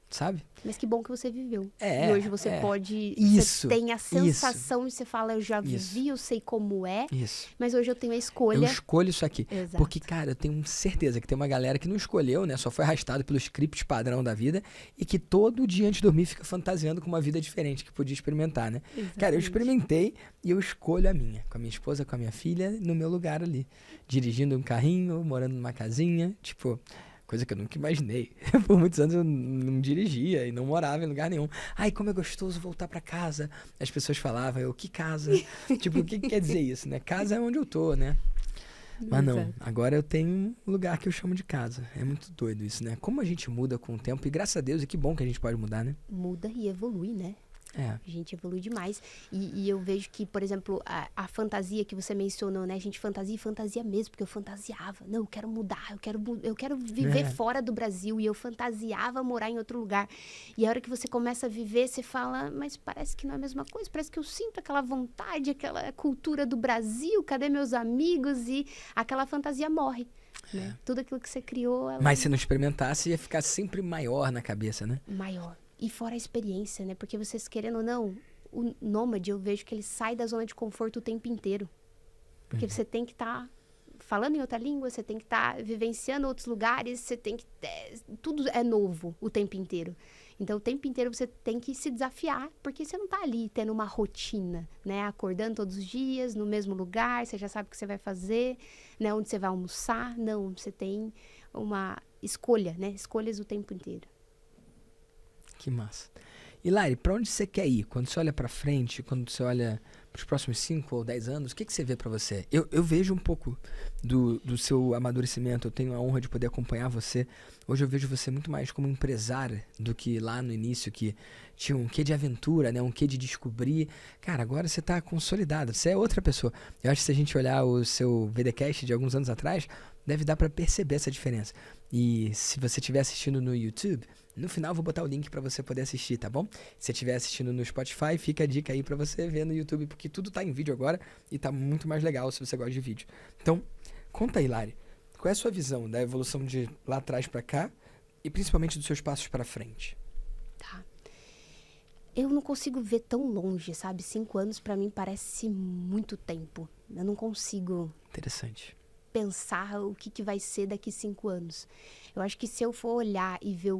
Sabe? Mas que bom que você viveu. E hoje você pode... Isso, você tem a sensação e você fala, eu já vivi, eu sei como é. Isso. Mas hoje eu tenho a escolha. Eu escolho isso aqui. Exato. Porque, cara, eu tenho certeza que tem uma galera que não escolheu, né? Só foi arrastado pelo script padrão da vida e que todo dia antes de dormir fica fantasiando com uma vida diferente que podia experimentar, né? Exatamente. Cara, eu experimentei e eu escolho a minha. Com a minha esposa, com a minha filha, no meu lugar ali. Dirigindo um carrinho, morando numa casinha, tipo... Coisa que eu nunca imaginei. Por muitos anos eu não dirigia e não morava em lugar nenhum. Ai, como é gostoso voltar pra casa. As pessoas falavam, que casa? Tipo, o que quer dizer isso, né? Casa é onde eu tô, né? Mas não, agora eu tenho um lugar que eu chamo de casa. É muito doido isso, né? Como a gente muda com o tempo, e graças a Deus, e que bom que a gente pode mudar, né? Muda e evolui, né? A gente evolui demais. E eu vejo que, por exemplo, a fantasia que você mencionou, né? A gente fantasia mesmo, porque eu fantasiava. Não, eu quero mudar, eu quero viver fora do Brasil. E eu fantasiava morar em outro lugar. E a hora que você começa a viver, você fala, mas parece que não é a mesma coisa. Parece que eu sinto aquela vontade, aquela cultura do Brasil. Cadê meus amigos? E aquela fantasia morre. Né? Tudo aquilo que você criou... Mas se não experimentasse, ia ficar sempre maior na cabeça, né? Maior. E fora a experiência, né? Porque vocês querendo ou não, o nômade, eu vejo que ele sai da zona de conforto o tempo inteiro. Porque você tem que estar falando em outra língua, você tem que estar vivenciando outros lugares, você tem que... tudo é novo o tempo inteiro. Então, o tempo inteiro você tem que se desafiar, porque você não está ali tendo uma rotina, né? Acordando todos os dias, no mesmo lugar, você já sabe o que você vai fazer, né? Onde você vai almoçar. Não, você tem uma escolha, né? Escolhas o tempo inteiro. Que massa. E Lari, pra onde você quer ir? Quando você olha pra frente, quando você olha os próximos 5 ou 10 anos, o que você vê pra você? Eu vejo um pouco do seu amadurecimento, eu tenho a honra de poder acompanhar você. Hoje eu vejo você muito mais como empresária do que lá no início, que tinha um quê de aventura, né? Um quê de descobrir. Cara, agora você tá consolidado, você é outra pessoa. Eu acho que se a gente olhar o seu VDcast de alguns anos atrás, deve dar pra perceber essa diferença. E se você estiver assistindo no YouTube, no final eu vou botar o link pra você poder assistir, tá bom? Se você estiver assistindo no Spotify, fica a dica aí pra você ver no YouTube, porque tudo tá em vídeo agora e tá muito mais legal se você gosta de vídeo. Então, conta aí, Lari, qual é a sua visão da evolução de lá atrás pra cá e principalmente dos seus passos pra frente? Tá. Eu não consigo ver tão longe, sabe? 5 anos pra mim parece muito tempo. Eu não consigo Interessante. pensar o que vai ser daqui 5 anos. Eu acho que se eu for olhar e ver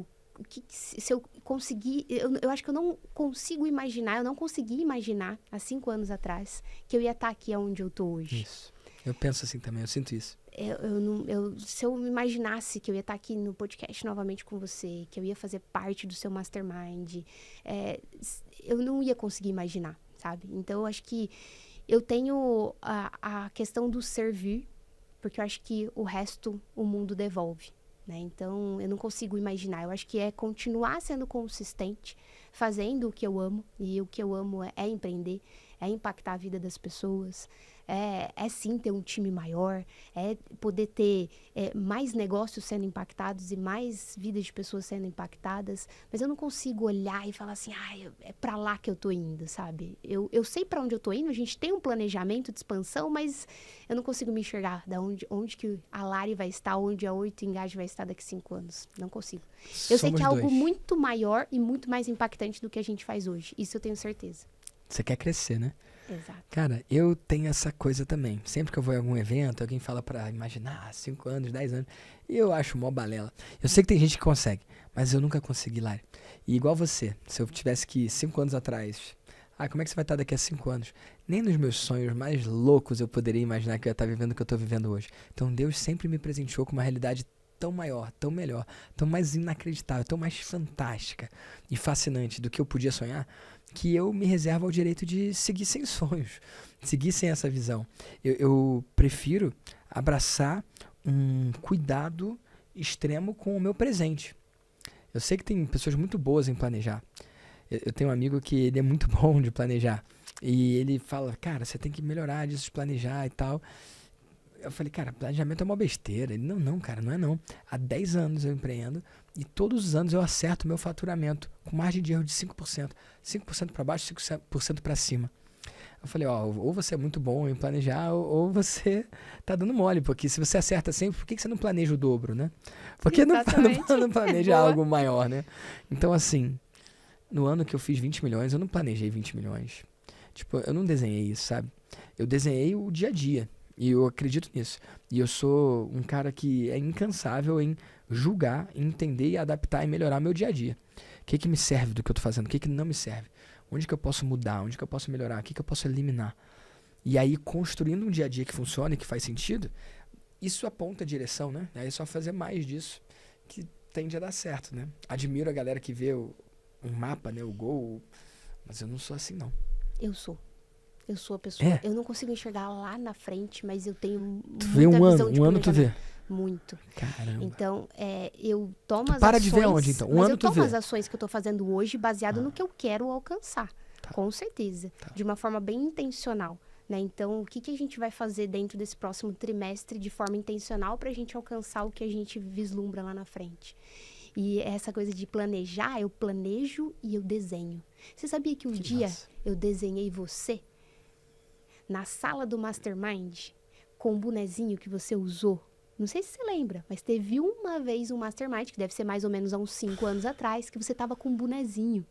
se eu conseguir, eu acho que eu não consigo imaginar, eu não consegui imaginar há 5 anos atrás que eu ia estar aqui onde eu tô hoje. Isso. Eu penso assim também, eu sinto isso. Se eu imaginasse que eu ia estar aqui no podcast novamente com você, que eu ia fazer parte do seu mastermind, eu não ia conseguir imaginar, sabe? Então, eu acho que eu tenho a questão do servir, porque eu acho que o resto o mundo devolve, né? Então, eu não consigo imaginar. Eu acho que é continuar sendo consistente, fazendo o que eu amo, e o que eu amo é empreender, é impactar a vida das pessoas, é sim ter um time maior, é poder ter mais negócios sendo impactados e mais vidas de pessoas sendo impactadas, mas eu não consigo olhar e falar assim, é pra lá que eu tô indo, sabe? Eu sei pra onde eu tô indo, a gente tem um planejamento de expansão, mas eu não consigo me enxergar da onde que a Lari vai estar, onde a 8 Engage vai estar daqui 5 anos. Não consigo. Eu sei que é algo muito maior e muito mais impactante do que a gente faz hoje. Isso eu tenho certeza. Você quer crescer, né? Exato. Cara, eu tenho essa coisa também. Sempre que eu vou em algum evento, alguém fala pra imaginar 5 anos, 10 anos, e eu acho mó balela. Eu sei que tem gente que consegue, mas eu nunca consegui, Lari. E igual você, se eu tivesse que 5 anos atrás, como é que você vai estar daqui a 5 anos? Nem nos meus sonhos mais loucos eu poderia imaginar que eu ia estar vivendo o que eu tô vivendo hoje. Então Deus sempre me presenteou com uma realidade tão maior, tão melhor, tão mais inacreditável, tão mais fantástica e fascinante do que eu podia sonhar, que eu me reservo ao direito de seguir sem sonhos, seguir sem essa visão. Eu prefiro abraçar um cuidado extremo com o meu presente. Eu sei que tem pessoas muito boas em planejar. Eu tenho um amigo que ele é muito bom de planejar. E ele fala, cara, você tem que melhorar disso de planejar e tal. Eu falei, cara, planejamento é uma besteira. Ele, não, cara, não é não. Há 10 anos eu empreendo e todos os anos eu acerto meu faturamento com margem de erro de 5%. 5% para baixo, 5% para cima. Eu falei, ou você é muito bom em planejar ou você tá dando mole. Porque se você acerta sempre, por que você não planeja o dobro, né? Porque não planeja algo maior, né? Então, assim, no ano que eu fiz 20 milhões, eu não planejei 20 milhões. Tipo, eu não desenhei isso, sabe? Eu desenhei o dia a dia. E eu acredito nisso. E eu sou um cara que é incansável em julgar, entender e adaptar e melhorar meu dia a dia. O que me serve do que eu tô fazendo? O que não me serve? Onde que eu posso mudar? Onde que eu posso melhorar? O que eu posso eliminar? E aí, construindo um dia a dia que funciona e que faz sentido, isso aponta a direção, né? Aí é só fazer mais disso que tende a dar certo, né? Admiro a galera que vê um mapa, né? O gol, mas eu não sou assim, não. Eu sou a pessoa. Eu não consigo enxergar lá na frente, mas eu tenho muita visão de ano tu vê? Muito. Caramba. Então, eu tomo as ações... Para de ver onde, então? Mas eu tomo as ações que eu tô fazendo hoje baseado no que eu quero alcançar. Tá. Com certeza. Tá. De uma forma bem intencional. Né? Então, o que a gente vai fazer dentro desse próximo trimestre de forma intencional pra gente alcançar o que a gente vislumbra lá na frente? E essa coisa de planejar, eu planejo e eu desenho. Você sabia que um dia eu desenhei você na sala do Mastermind com o bonezinho que você usou? Não sei se você lembra, mas teve uma vez um Mastermind, que deve ser mais ou menos há uns 5 anos atrás, que você tava com um bonezinho.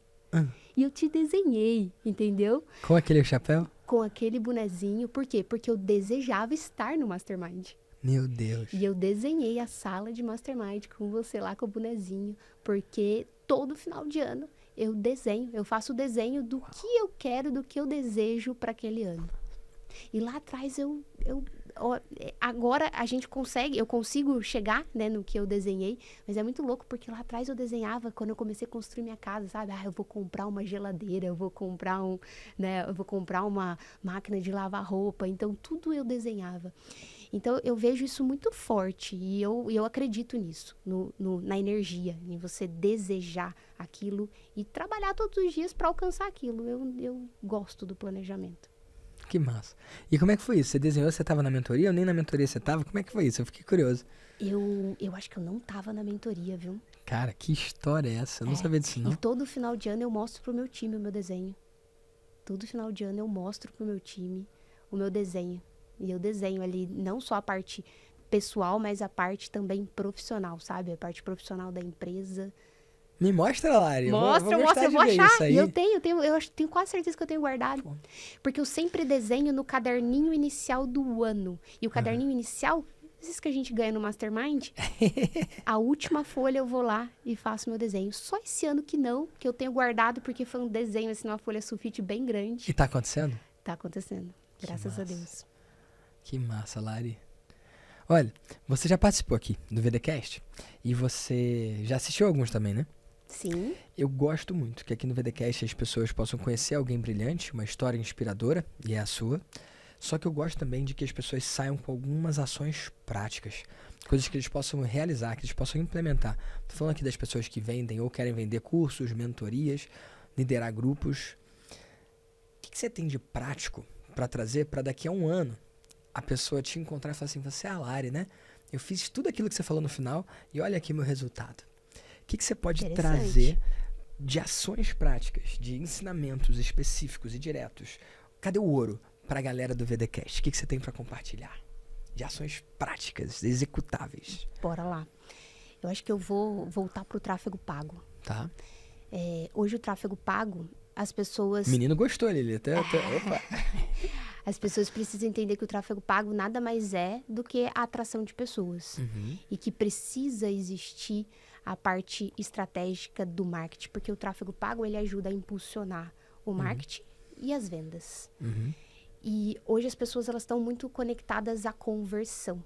E eu te desenhei, entendeu? Com aquele chapéu? Com aquele bonezinho. Por quê? Porque eu desejava estar no Mastermind. Meu Deus. E eu desenhei a sala de Mastermind com você lá com o bonezinho, porque todo final de ano eu faço o desenho do que eu quero, do que eu desejo para aquele ano. E lá atrás eu agora a gente eu consigo chegar, né, no que eu desenhei, mas é muito louco porque lá atrás eu desenhava quando eu comecei a construir minha casa, sabe? Eu vou comprar uma geladeira, eu vou comprar eu vou comprar uma máquina de lavar roupa, então tudo eu desenhava. Então eu vejo isso muito forte e eu acredito nisso, na energia, em você desejar aquilo e trabalhar todos os dias para alcançar aquilo. Eu gosto do planejamento. Que massa. E como é que foi isso? Você desenhou, você estava na mentoria ou nem na mentoria você estava? Como é que foi isso? Eu fiquei curioso. Eu acho que eu não tava na mentoria, viu? Cara, que história é essa? Eu não sabia disso, não. E todo final de ano eu mostro pro meu time o meu desenho. Todo final de ano eu mostro pro meu time o meu desenho. E eu desenho ali não só a parte pessoal, mas a parte também profissional, sabe? A parte profissional da empresa. Me mostra, Lari. Mostra, eu vou achar. E eu tenho quase certeza que eu tenho guardado. Pô. Porque eu sempre desenho no caderninho inicial do ano. E o caderninho inicial, esses que a gente ganha no Mastermind, a última folha eu vou lá e faço meu desenho. Só esse ano que não, que eu tenho guardado, porque foi um desenho, assim, uma folha sulfite bem grande. E tá acontecendo? Tá acontecendo, graças a Deus. Que massa, Lari. Olha, você já participou aqui do VDcast e você já assistiu alguns também, né? Sim. Eu gosto muito que aqui no VDcast as pessoas possam conhecer alguém brilhante, uma história inspiradora, e é a sua. Só que eu gosto também de que as pessoas saiam com algumas ações práticas, coisas que eles possam realizar, que eles possam implementar. Tô falando aqui das pessoas que vendem ou querem vender cursos, mentorias, liderar grupos. O que você tem de prático para trazer para daqui a um ano a pessoa te encontrar e falar assim, você é a Lari, né? Eu fiz tudo aquilo que você falou no final e olha aqui meu resultado. O que você pode trazer de ações práticas, de ensinamentos específicos e diretos? Cadê o ouro para a galera do VDcast? O que você tem para compartilhar? De ações práticas, executáveis. Bora lá. Eu acho que eu vou voltar pro tráfego pago. Tá. Hoje o tráfego pago, as pessoas... Menino gostou, Lili. Opa. As pessoas precisam entender que o tráfego pago nada mais é do que a atração de pessoas. Uhum. E que precisa existir a parte estratégica do marketing, porque o tráfego pago ele ajuda a impulsionar o marketing e as vendas. Uhum. E hoje as pessoas elas estão muito conectadas à conversão.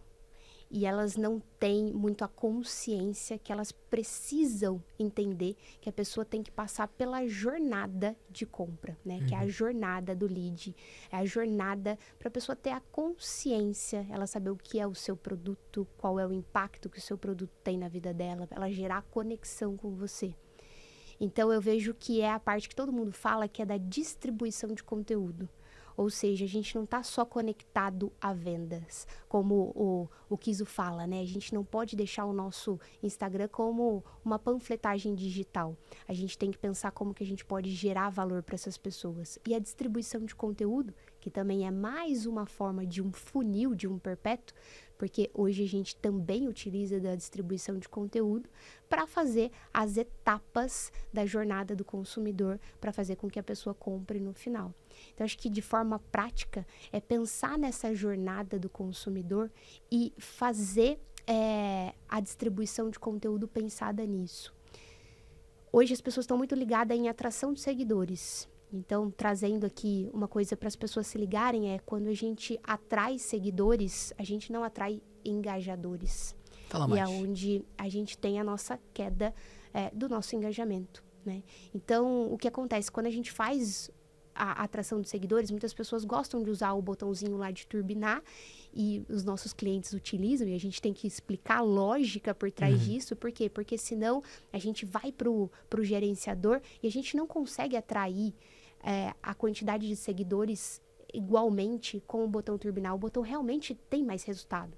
E elas não têm muito a consciência que elas precisam entender que a pessoa tem que passar pela jornada de compra, né? Que é a jornada do lead, é a jornada para a pessoa ter a consciência, ela saber o que é o seu produto, qual é o impacto que o seu produto tem na vida dela, ela gerar conexão com você. Então eu vejo que é a parte que todo mundo fala, que é da distribuição de conteúdo. Ou seja, a gente não está só conectado a vendas, como o Kiso fala, né? A gente não pode deixar o nosso Instagram como uma panfletagem digital. A gente tem que pensar como que a gente pode gerar valor para essas pessoas. E a distribuição de conteúdo, que também é mais uma forma de um funil, de um perpétuo, porque hoje a gente também utiliza da distribuição de conteúdo para fazer as etapas da jornada do consumidor, para fazer com que a pessoa compre no final. Então, acho que de forma prática é pensar nessa jornada do consumidor e fazer a distribuição de conteúdo pensada nisso. Hoje as pessoas estão muito ligadas em atração de seguidores. Então, trazendo aqui uma coisa para as pessoas se ligarem, é quando a gente atrai seguidores, a gente não atrai engajadores. Fala e mais. é onde a gente tem a nossa queda do nosso engajamento, né? Então, o que acontece? Quando a gente faz a atração de seguidores, muitas pessoas gostam de usar o botãozinho lá de turbinar e os nossos clientes utilizam e a gente tem que explicar a lógica por trás disso. Por quê? Porque senão a gente vai pro gerenciador e a gente não consegue atrair a quantidade de seguidores igualmente com o botão turbinar. O botão realmente tem mais resultado.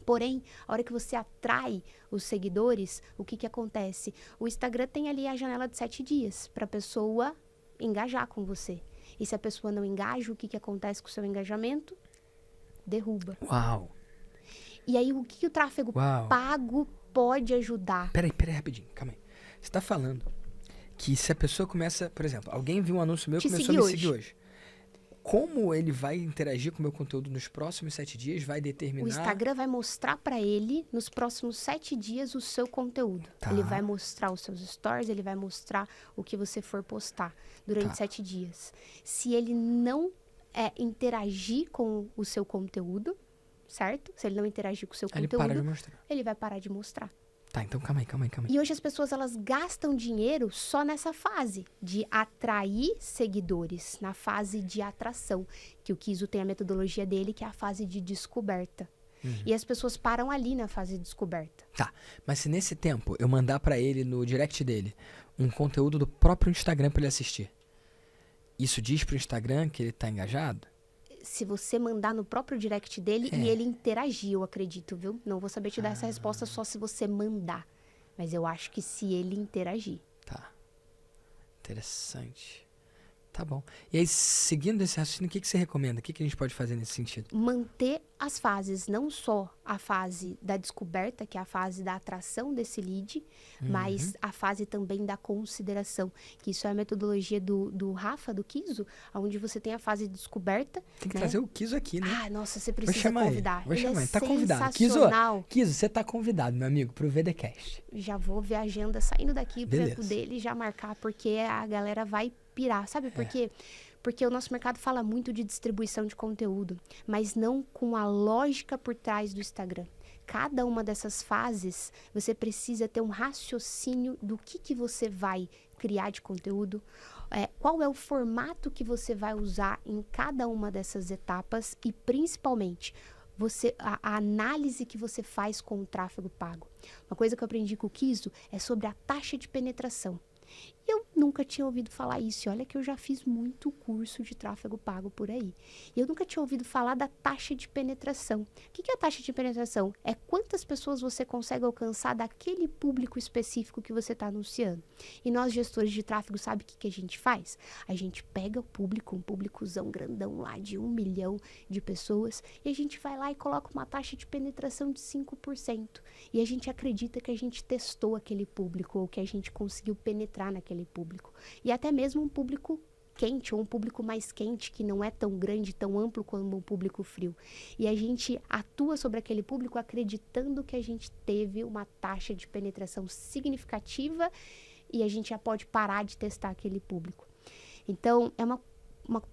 Porém, a hora que você atrai os seguidores, o que acontece? O Instagram tem ali a janela de 7 dias para a pessoa engajar com você. E se a pessoa não engaja, o que acontece com o seu engajamento? Derruba. Uau. E aí, o que o tráfego pago pode ajudar? Peraí, rapidinho, calma aí. Você tá falando que se a pessoa começa, por exemplo, alguém viu um anúncio meu e começou a me seguir hoje. Como ele vai interagir com o meu conteúdo nos próximos 7 dias, vai determinar... O Instagram vai mostrar para ele, nos próximos 7 dias, o seu conteúdo. Tá. Ele vai mostrar os seus stories, ele vai mostrar o que você for postar durante 7 dias. Se ele não interagir com o seu conteúdo, certo? Se ele não interagir com o seu Aí ele para de conteúdo, mostrar. ele vai parar de mostrar. Tá, então calma aí. E hoje as pessoas, elas gastam dinheiro só nessa fase de atrair seguidores, na fase de atração, que o Kiso tem a metodologia dele, que é a fase de descoberta. E as pessoas param ali na fase de descoberta. Tá, mas se nesse tempo eu mandar pra ele no direct dele um conteúdo do próprio Instagram pra ele assistir, isso diz pro Instagram que ele tá engajado? Se você mandar no próprio direct dele e ele interagir, eu acredito, viu? Não vou saber te dar essa resposta só se você mandar. Mas eu acho que se ele interagir. Tá. Interessante. Tá bom. E aí, seguindo esse raciocínio, o que você recomenda? O que a gente pode fazer nesse sentido? Manter as fases, não só a fase da descoberta, que é a fase da atração desse lead, mas a fase também da consideração, que isso é a metodologia do Rafa, do Kiso, onde você tem a fase de descoberta. Tem que né? trazer o Kiso aqui, né? Ah, nossa, você Vou precisa chamar convidar. ele. Vou Ele chamar é ele. Tá convidado. sensacional. Kiso, você tá convidado, meu amigo, pro VDcast. Já vou ver a agenda saindo daqui pro Beleza. dele já marcar, porque a galera vai pirar. Sabe por quê? Porque o nosso mercado fala muito de distribuição de conteúdo, mas não com a lógica por trás do Instagram. Cada uma dessas fases, você precisa ter um raciocínio do que você vai criar de conteúdo, qual é o formato que você vai usar em cada uma dessas etapas e, principalmente, a análise que você faz com o tráfego pago. Uma coisa que eu aprendi com o Kiso é sobre a taxa de penetração. Eu nunca tinha ouvido falar isso. E olha que eu já fiz muito curso de tráfego pago por aí. E eu nunca tinha ouvido falar da taxa de penetração. O que é a taxa de penetração? É quantas pessoas você consegue alcançar daquele público específico que você está anunciando. E nós, gestores de tráfego, sabe o que a gente faz? A gente pega o público, um públicozão grandão lá de 1 milhão de pessoas, e a gente vai lá e coloca uma taxa de penetração de 5%. E a gente acredita que a gente testou aquele público, ou que a gente conseguiu penetrar naquele público. E até mesmo um público quente, ou um público mais quente, que não é tão grande, tão amplo como um público frio. E a gente atua sobre aquele público acreditando que a gente teve uma taxa de penetração significativa e a gente já pode parar de testar aquele público. Então, é uma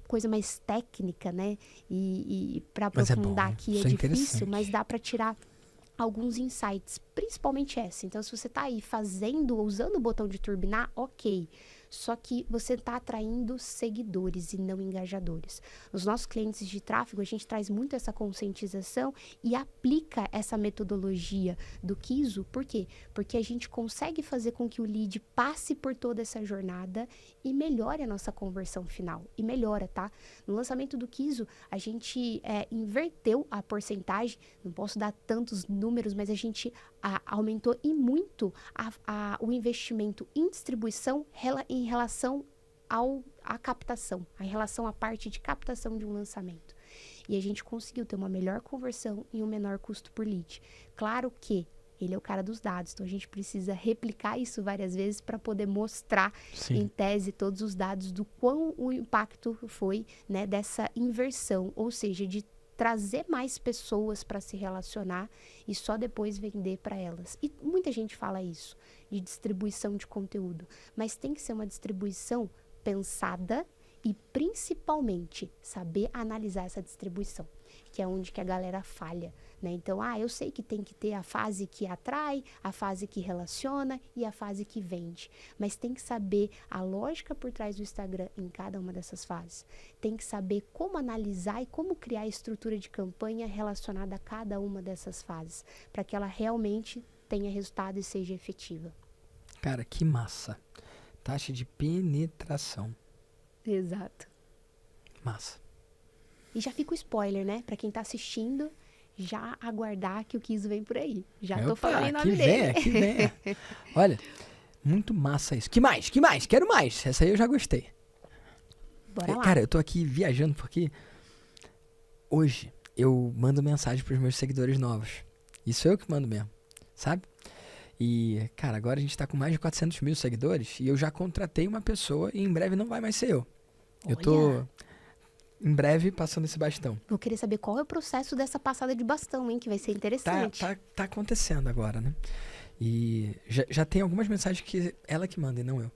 coisa mais técnica, né? E para aprofundar aqui é difícil, mas dá para tirar alguns insights, principalmente essa. Então, se você está aí usando o botão de turbinar, ok. Só que você está atraindo seguidores e não engajadores. Os nossos clientes de tráfego, a gente traz muito essa conscientização e aplica essa metodologia do Kiso. Por quê? Porque a gente consegue fazer com que o lead passe por toda essa jornada e melhore a nossa conversão final. E melhora, tá? No lançamento do Kiso, a gente inverteu a porcentagem, não posso dar tantos números, mas a gente aumentou e muito o investimento em distribuição em relação à captação, em relação à parte de captação de um lançamento. E a gente conseguiu ter uma melhor conversão e um menor custo por lead. Claro que ele é o cara dos dados, então a gente precisa replicar isso várias vezes para poder mostrar em tese todos os dados do quão o impacto foi, né, dessa inversão, ou seja, de trazer mais pessoas para se relacionar e só depois vender para elas. E muita gente fala isso, de distribuição de conteúdo, mas tem que ser uma distribuição pensada e principalmente saber analisar essa distribuição, que é onde que a galera falha, né? Então, eu sei que tem que ter a fase que atrai, a fase que relaciona e a fase que vende, mas tem que saber a lógica por trás do Instagram em cada uma dessas fases. Tem que saber como analisar e como criar a estrutura de campanha relacionada a cada uma dessas fases, para que ela realmente tenha resultado e seja efetiva. Cara, que massa. Taxa de penetração. Exato. Massa. E já fica o spoiler, né? Para quem tá assistindo, já aguardar que o Kiso vem por aí. Já tô falando em nome dele. Que vem. Olha, muito massa isso. Que mais? Quero mais. Essa aí eu já gostei. Bora lá. Cara, eu tô aqui viajando porque hoje eu mando mensagem pros meus seguidores novos. Isso eu que mando mesmo, sabe? E, cara, agora a gente tá com mais de 400 mil seguidores e eu já contratei uma pessoa e em breve não vai mais ser eu. Eu tô, em breve, passando esse bastão. Vou querer saber qual é o processo dessa passada de bastão, hein? Que vai ser interessante. Tá acontecendo agora, né? E já tem algumas mensagens que ela que manda e não eu.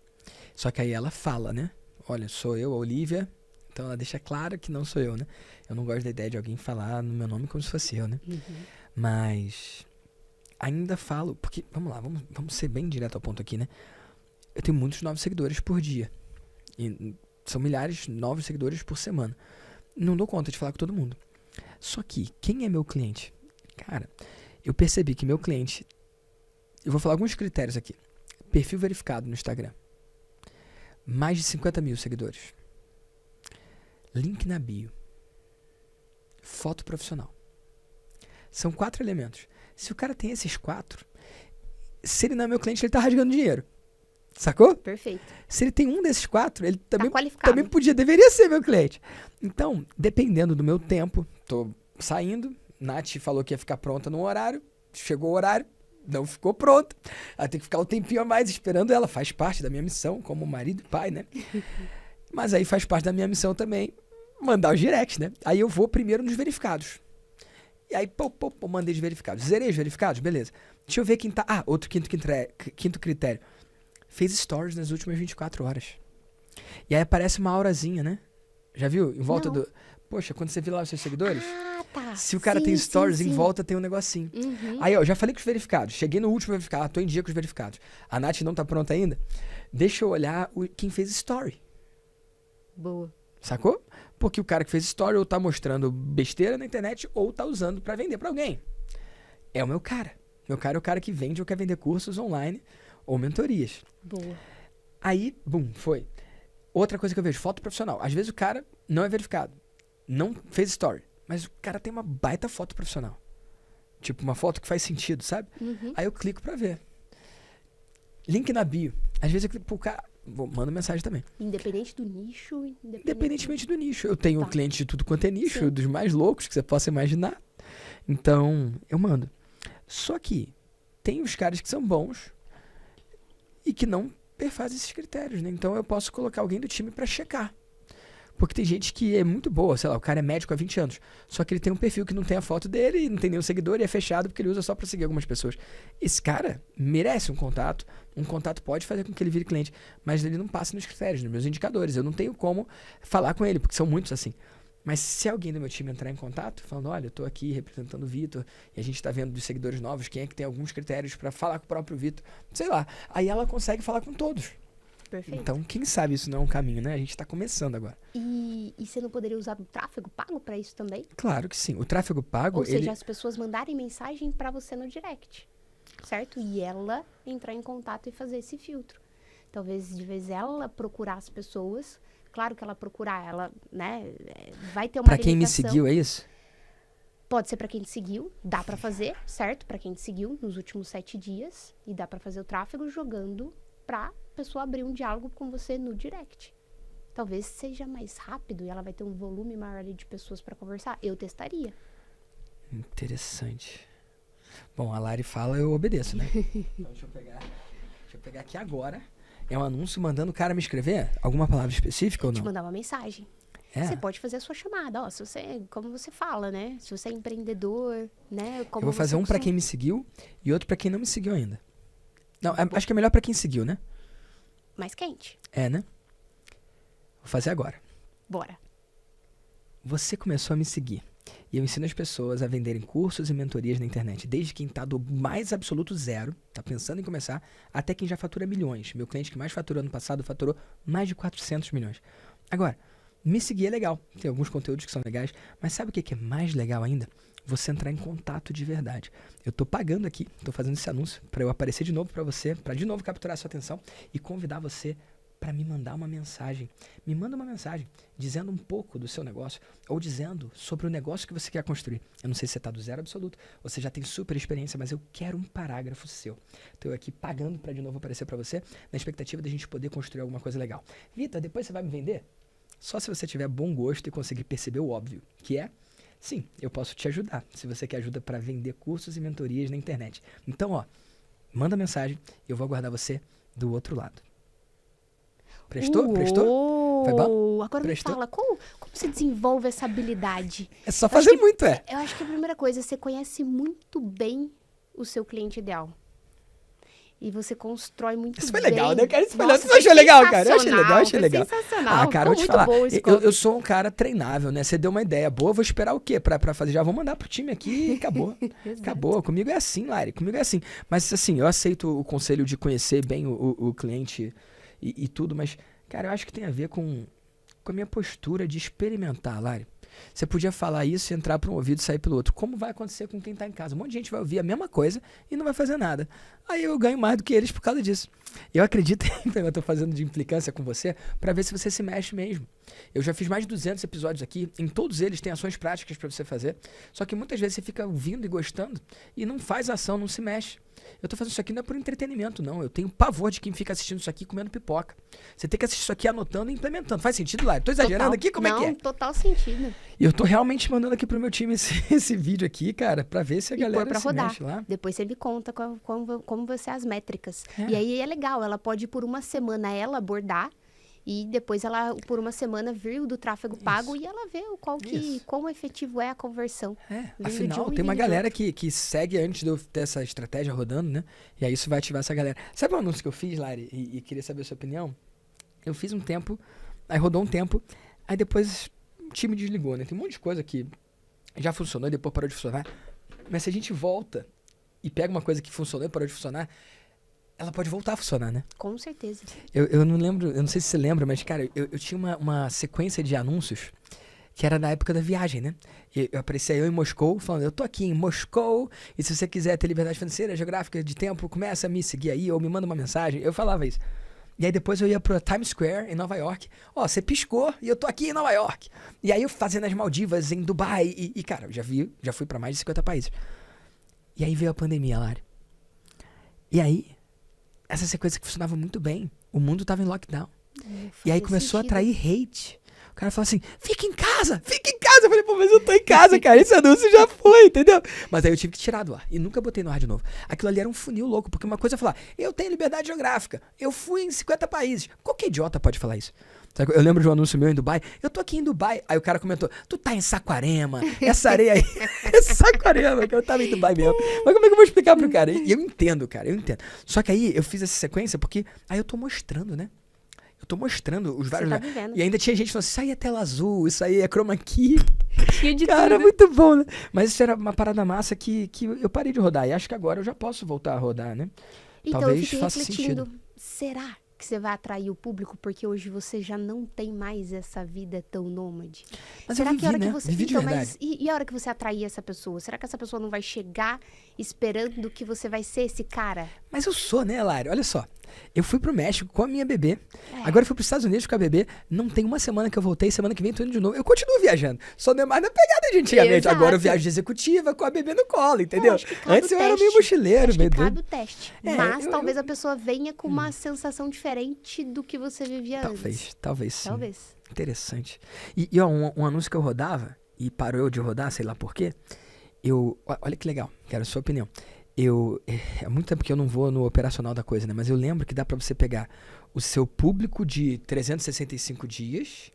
Só que aí ela fala, né? Olha, sou eu, a Olivia, Então ela deixa claro que não sou eu, né? Eu não gosto da ideia de alguém falar no meu nome como se fosse eu, né? Mas ainda falo, porque, vamos lá, vamos ser bem direto ao ponto aqui, né? Eu tenho muitos novos seguidores por dia. E são milhares de novos seguidores por semana. Não dou conta de falar com todo mundo. Só que, quem é meu cliente? Cara, eu percebi que meu cliente... Eu vou falar alguns critérios aqui. Perfil verificado no Instagram. Mais de 50 mil seguidores. Link na bio. Foto profissional. São 4 elementos. Se o cara tem esses 4, se ele não é meu cliente, ele tá rasgando dinheiro. Sacou? Perfeito. Se ele tem um desses 4, ele também qualificado. Deveria ser meu cliente. Então, dependendo do meu tempo, tô saindo, Nath falou que ia ficar pronta num horário, chegou o horário, não ficou pronta. Ela tem que ficar um tempinho a mais esperando ela, faz parte da minha missão, como marido e pai, né? Mas aí faz parte da minha missão também mandar os directs, né? Aí eu vou primeiro nos verificados. E aí, mandei os verificados. Zerei os verificados, beleza. Deixa eu ver quem tá... outro quinto critério. Fez stories nas últimas 24 horas. E aí aparece uma aurazinha, né? Já viu? Em volta do... Poxa, quando você vê lá os seus seguidores... Tá. Se o cara tem stories, em volta tem um negocinho. Aí, ó, já falei com os verificados. Cheguei no último verificado. Tô em dia com os verificados. A Nath não tá pronta ainda. Deixa eu olhar quem fez story. Boa. Sacou? Porque o cara que fez story ou tá mostrando besteira na internet ou tá usando pra vender pra alguém. É o meu cara. Meu cara é o cara que vende ou quer vender cursos online ou mentorias. Boa. Aí, foi. Outra coisa que eu vejo, foto profissional. Às vezes o cara não é verificado. Não fez story. Mas o cara tem uma baita foto profissional. Tipo, uma foto que faz sentido, sabe? Aí eu clico pra ver. Link na bio. Às vezes eu clico pro cara... Manda mensagem também. Independente do nicho. Independentemente do nicho. Eu tenho cliente de tudo quanto é nicho, dos mais loucos que você possa imaginar. Então, eu mando. Só que tem os caras que são bons e que não perfazem esses critérios, né? Então eu posso colocar alguém do time pra checar. Porque tem gente que é muito boa, sei lá, o cara é médico há 20 anos, só que ele tem um perfil que não tem a foto dele e não tem nenhum seguidor e é fechado porque ele usa só pra seguir algumas pessoas. Esse cara merece um contato pode fazer com que ele vire cliente, mas ele não passa nos critérios, nos meus indicadores, eu não tenho como falar com ele, porque são muitos assim. Mas se alguém do meu time entrar em contato, falando, olha, eu tô aqui representando o Vitor e a gente tá vendo dos seguidores novos, quem é que tem alguns critérios pra falar com o próprio Vitor, sei lá, aí ela consegue falar com todos. Perfeito. Então, quem sabe isso não é um caminho, né? A gente tá começando agora. E você não poderia usar o tráfego pago pra isso também? Claro que sim. O tráfego pago, Ou seja, as pessoas mandarem mensagem pra você no direct, certo? E ela entrar em contato e fazer esse filtro. Talvez, de vez ela procurar as pessoas, claro que ela procurar, ela, né, vai ter uma Pra quem me limitação. seguiu, é isso? Pode ser pra quem te seguiu, dá pra fazer, certo? Pra quem te seguiu nos últimos 7 dias. E dá pra fazer o tráfego jogando pra pessoa abrir um diálogo com você no direct. Talvez seja mais rápido e ela vai ter um volume maior ali de pessoas pra conversar. Eu testaria. Interessante. Bom, a Lari fala, eu obedeço, né? Então deixa eu pegar aqui agora. É um anúncio mandando o cara me escrever? Alguma palavra específica ou Te não? mandar uma mensagem. É. Você pode fazer a sua chamada. Ó, se você, como você fala, né? Se você é empreendedor, né? Como Eu vou fazer você um pra costuma- quem me seguiu e outro pra quem não me seguiu ainda. Não, acho que é melhor pra quem seguiu, né? Mais quente. É, né? Vou fazer agora. Bora. Você começou a me seguir. E eu ensino as pessoas a venderem cursos e mentorias na internet. Desde quem tá do mais absoluto zero, tá pensando em começar, até quem já fatura milhões. Meu cliente que mais faturou ano passado faturou mais de 400 milhões. Agora, me seguir é legal. Tem alguns conteúdos que são legais. Mas sabe o que é mais legal ainda? Você entrar em contato de verdade. Eu tô pagando aqui, tô fazendo esse anúncio para eu aparecer de novo para você, para de novo capturar a sua atenção e convidar você para me mandar uma mensagem. Me manda uma mensagem dizendo um pouco do seu negócio ou dizendo sobre o negócio que você quer construir. Eu não sei se você tá do zero absoluto ou você já tem super experiência, mas eu quero um parágrafo seu. Tô aqui pagando para de novo aparecer para você na expectativa da gente poder construir alguma coisa legal. Vitor, depois você vai me vender? Só se você tiver bom gosto e conseguir perceber o óbvio, que é, sim, eu posso te ajudar, se você quer ajuda para vender cursos e mentorias na internet. Então, ó, manda mensagem e eu vou aguardar você do outro lado. Prestou? Prestou? Foi bom? Agora Prestou? me fala, como você desenvolve essa habilidade? É só fazer muito, é. Eu acho que a primeira coisa, você conhece muito bem o seu cliente ideal. E você constrói muito Isso bem. foi legal, né, cara? Isso foi Nossa, legal. Você achou legal, cara? Eu achei sensacional, legal, achei foi legal. sensacional. Ah, cara, vou Ficou te muito falar. bom esse Eu sou um cara treinável, né? Você deu uma ideia boa, vou esperar o quê pra fazer? Já vou mandar pro time aqui e acabou. Exato. Acabou. Comigo é assim, Lari. Comigo é assim. Mas, assim, eu aceito o conselho de conhecer bem o cliente e tudo, mas, cara, eu acho que tem a ver com a minha postura de experimentar, Lari. Você podia falar isso e entrar por um ouvido e sair pelo outro. Como vai acontecer com quem tá em casa? Um monte de gente vai ouvir a mesma coisa e não vai fazer nada. Aí eu ganho mais do que eles por causa disso. Eu acredito, eu tô fazendo de implicância com você pra ver se você se mexe mesmo. Eu já fiz mais de 200 episódios aqui, em todos eles tem ações práticas pra você fazer. Só que muitas vezes você fica ouvindo e gostando e não faz ação, não se mexe. Eu tô fazendo isso aqui não é por entretenimento, não. Eu tenho pavor de quem fica assistindo isso aqui comendo pipoca. Você tem que assistir isso aqui anotando e implementando. Faz sentido, Lari? Tô exagerando aqui? Como é que é? Não, total sentido. E eu tô realmente mandando aqui pro meu time esse vídeo aqui, cara, pra ver se a E pôr galera pra se rodar. mexe lá. Depois você me conta como vai ser as métricas. É. E aí é legal, ela pode por uma semana ela abordar e depois ela por uma semana vir o do tráfego pago e ela vê Isso. quão efetivo é a conversão. É, Vindo de afinal, um e tem uma vindo de galera que segue antes de eu ter essa estratégia rodando, né? E aí isso vai ativar essa galera. Sabe o anúncio que eu fiz, Lari? E queria saber a sua opinião? Eu fiz um tempo, aí rodou um tempo, aí depois o time desligou, né? Tem um monte de coisa que já funcionou e depois parou de funcionar. Mas se a gente volta e pega uma coisa que funcionou e parou de funcionar, ela pode voltar a funcionar, né? Com certeza. Eu não lembro, eu não sei se você lembra, mas, cara, eu tinha uma sequência de anúncios que era da época da viagem, né? E eu aparecia eu em Moscou, falando, eu tô aqui em Moscou, e se você quiser ter liberdade financeira, geográfica, de tempo, começa a me seguir aí, ou me manda uma mensagem. Eu falava isso. E aí depois eu ia pro Times Square, em Nova York. Ó, você piscou e eu tô aqui em Nova York. E aí eu fazendo as Maldivas, em Dubai, e cara, eu já fui pra mais de 50 países. E aí veio a pandemia, Lari. E aí, essa sequência que funcionava muito bem, o mundo tava em lockdown. E aí começou a atrair hate. O cara falou assim, fica em casa, fica em casa. Eu falei, pô, mas eu tô em casa, cara, esse anúncio já foi, entendeu? Mas aí eu tive que tirar do ar e nunca botei no ar de novo. Aquilo ali era um funil louco, porque uma coisa é falar, eu tenho liberdade geográfica, eu fui em 50 países. Qualquer idiota pode falar isso. Eu lembro de um anúncio meu em Dubai, eu tô aqui em Dubai. Aí o cara comentou, tu tá em Saquarema, essa areia aí é Saquarema, que eu tava em Dubai mesmo. Mas como é que eu vou explicar pro cara? E eu entendo, cara, eu entendo. Só que aí eu fiz essa sequência porque aí eu tô mostrando, né? Eu tô mostrando os vários... Você tá vivendo. E ainda tinha gente falando, isso aí é tela azul, isso aí é chroma key. Tinha de Cara, tudo. muito bom, né? Mas isso era uma parada massa que eu parei de rodar. E acho que agora eu já posso voltar a rodar, né? Então Talvez eu fiquei faça refletindo, será que você vai atrair o público porque hoje você já não tem mais essa vida tão nômade? Mas Será eu que a hora vivi, que né? você Vivi de então, verdade. mas e a hora que você atrair essa pessoa? Será que essa pessoa não vai chegar esperando que você vai ser esse cara? Mas eu sou, né, Lari? Olha só. Eu fui pro México com a minha bebê. É. Agora eu fui pros Estados Unidos com a bebê. Não tem uma semana que eu voltei. Semana que vem tô indo de novo. Eu continuo viajando. Só não é mais na pegada de antigamente. Exato. Agora eu viajo de executiva com a bebê no colo, entendeu? acho que cabe Antes o eu era meio teste. mochileiro, Acho meio que doido. cabe o teste. É, Mas eu- talvez a pessoa venha com uma sensação diferente do que você vivia antes. Talvez sim. Talvez. Interessante. E ó, um anúncio que eu rodava, e parou de rodar, sei lá por quê, olha que legal, quero a sua opinião. Há muito tempo que eu não vou no operacional da coisa, né? Mas eu lembro que dá pra você pegar o seu público de 365 dias,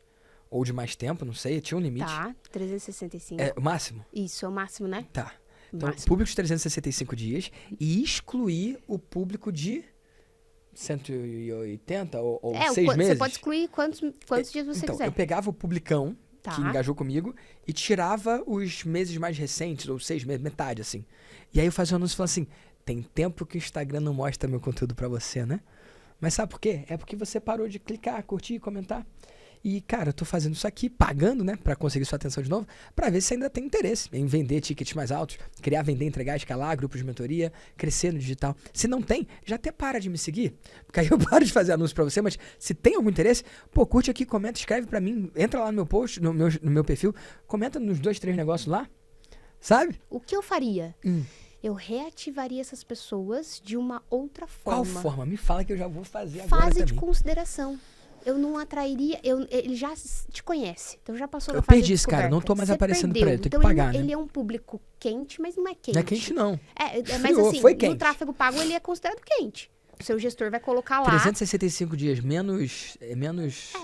ou de mais tempo, não sei, tinha um limite. Tá, 365. É o máximo? Isso, é o máximo, né? Tá. Então, Máximo. público de 365 dias e excluir o público de 180 ou 6 meses. Você pode excluir quantos dias você Então, quiser. eu pegava o publicão Tá. que engajou comigo e tirava os meses mais recentes, ou 6 meses, metade, assim. E aí eu fazia um anúncio e falava assim, tem tempo que o Instagram não mostra meu conteúdo pra você, né? Mas sabe por quê? É porque você parou de clicar, curtir, comentar. E, cara, eu tô fazendo isso aqui, pagando, né, pra conseguir sua atenção de novo, pra ver se ainda tem interesse em vender tickets mais altos, criar, vender, entregar, escalar, grupos de mentoria, crescer no digital. Se não tem, já até para de me seguir, porque aí eu paro de fazer anúncio pra você, mas se tem algum interesse, pô, curte aqui, comenta, escreve pra mim, entra lá no meu post, no meu perfil, comenta nos 2, 3 negócios lá, sabe? O que eu faria? Eu reativaria essas pessoas de uma outra Qual forma. forma? Me fala que eu já vou fazer agora Fase de também. consideração. Eu não atrairia. Ele já te conhece. Então já passou Eu da fase perdi de esse cara, descoberta. não tô mais Você aparecendo pra perdeu. ele, tenho que Então pagar, né? ele é um público quente, mas não é quente. Não é quente, não. Mas Friou, assim, foi no quente. tráfego pago ele é considerado quente. O seu gestor vai colocar lá. 365 dias, menos...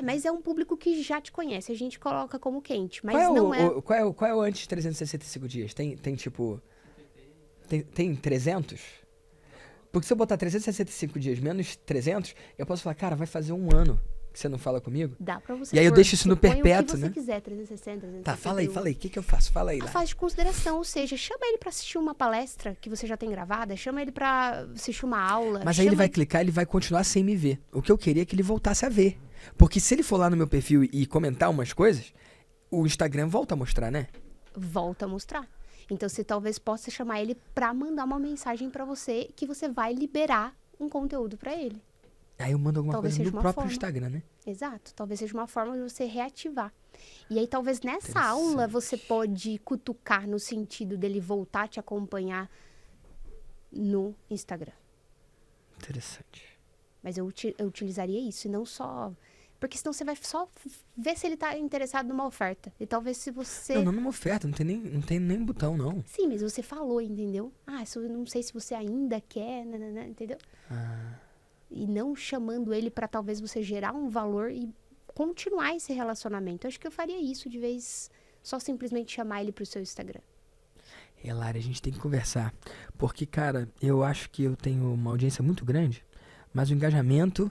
Mas é um público que já te conhece. A gente coloca como quente. Mas Qual é não é. qual é o antes de 365 dias? Tem tipo... Tem 300? Porque se eu botar 365 dias menos 300, eu posso falar, cara, vai fazer um ano que você não fala comigo. Dá pra você E aí eu pôr, deixo isso no você põe perpétuo, o que né? você quiser, 360, 361. Tá, fala aí. O que eu faço? Fala aí, A Lari. fase de consideração, ou seja, chama ele pra assistir uma palestra que você já tem gravada, chama ele pra assistir uma aula. Mas aí ele chama vai clicar, ele vai continuar sem me ver. O que eu queria é que ele voltasse a ver. Porque se ele for lá no meu perfil e comentar umas coisas, o Instagram volta a mostrar, né? Volta a mostrar. Então, você talvez possa chamar ele pra mandar uma mensagem pra você que você vai liberar um conteúdo pra ele. Aí eu mando alguma Talvez coisa seja no uma próprio forma. Instagram, né? Exato. Talvez seja uma forma de você reativar. E aí, talvez nessa aula, você pode cutucar no sentido dele voltar a te acompanhar no Instagram. Interessante. Mas eu utilizaria isso, e não só... Porque senão você vai só ver se ele tá interessado numa oferta. E talvez se você... Não numa oferta, não tem nem botão, não. Sim, mas você falou, entendeu? Ah, eu não sei se você ainda quer, nananã, entendeu? E não chamando ele pra talvez você gerar um valor e continuar esse relacionamento. Eu acho que eu faria isso de vez... Só simplesmente chamar ele pro seu Instagram. Lari, a gente tem que conversar. Porque, cara, eu acho que eu tenho uma audiência muito grande, mas o engajamento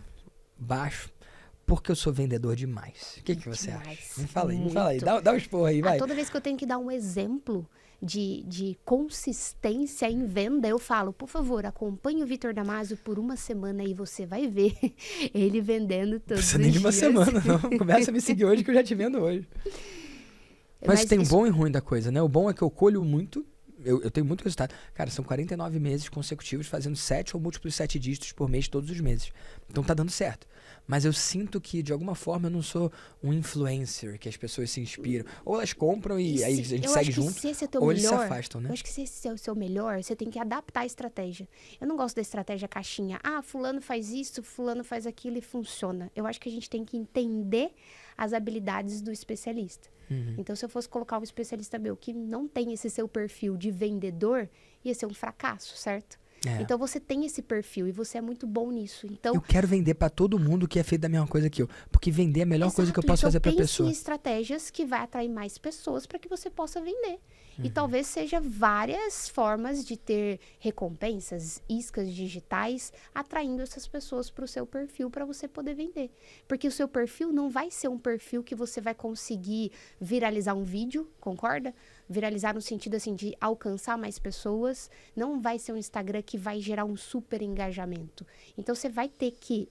baixo, porque eu sou vendedor demais. O que você Demais. acha? Me fala aí. Muito. Dá um esporro aí, vai. Toda vez que eu tenho que dar um exemplo de consistência em venda, eu falo, por favor, acompanhe o Vitor Damasio por uma semana e você vai ver ele vendendo todos os dias. Não precisa nem de uma semana, não. Começa a me seguir hoje que eu já te vendo hoje. Mas tem o bom e ruim da coisa, né? O bom é que eu colho muito, eu tenho muito resultado. Cara, são 49 meses consecutivos fazendo 7 ou múltiplos 7 dígitos por mês todos os meses. Então tá dando certo. Mas eu sinto que, de alguma forma, eu não sou um influencer que as pessoas se inspiram. Ou elas compram e aí a gente segue junto, se esse é teu ou melhor, eles se afastam, né? Eu acho que se esse é o seu melhor, você tem que adaptar a estratégia. Eu não gosto da estratégia caixinha. Ah, fulano faz isso, fulano faz aquilo e funciona. Eu acho que a gente tem que entender as habilidades do especialista. Então, se eu fosse colocar um especialista meu que não tem esse seu perfil de vendedor, ia ser um fracasso, certo? Então, você tem esse perfil e você é muito bom nisso. Então, Eu quero vender pra todo mundo que é feito da mesma coisa que eu. Porque vender é a melhor coisa que eu posso fazer pra pessoa. Pense em estratégias que vai atrair mais pessoas para que você possa vender. E talvez seja várias formas de ter recompensas, iscas digitais, atraindo essas pessoas para o seu perfil para você poder vender. Porque o seu perfil não vai ser um perfil que você vai conseguir viralizar um vídeo, concorda? Viralizar no sentido assim de alcançar mais pessoas. Não vai ser um Instagram que vai gerar um super engajamento. Então você vai ter que,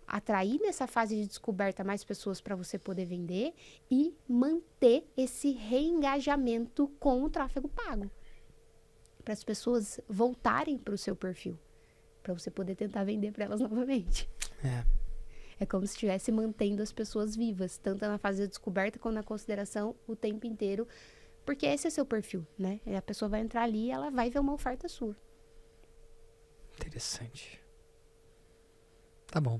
atrair nessa fase de descoberta mais pessoas para você poder vender e manter esse reengajamento com o tráfego pago. Para as pessoas voltarem para o seu perfil. Para você poder tentar vender para elas novamente. É como se estivesse mantendo as pessoas vivas, tanto na fase de descoberta quanto na consideração o tempo inteiro. Porque esse é seu perfil, né? A pessoa vai entrar ali e ela vai ver uma oferta sua. Interessante. Tá bom.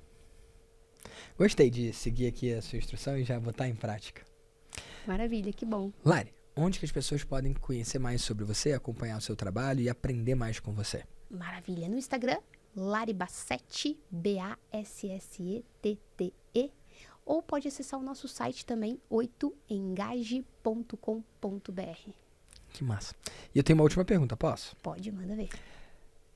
Gostei de seguir aqui a sua instrução e já botar em prática. Maravilha, que bom. Lari, onde que as pessoas podem conhecer mais sobre você, acompanhar o seu trabalho e aprender mais com você? Maravilha. No Instagram, Lari Bassett, Bassette. Ou pode acessar o nosso site também, 8engage.com.br. Que massa. E eu tenho uma última pergunta, posso? Pode, manda ver.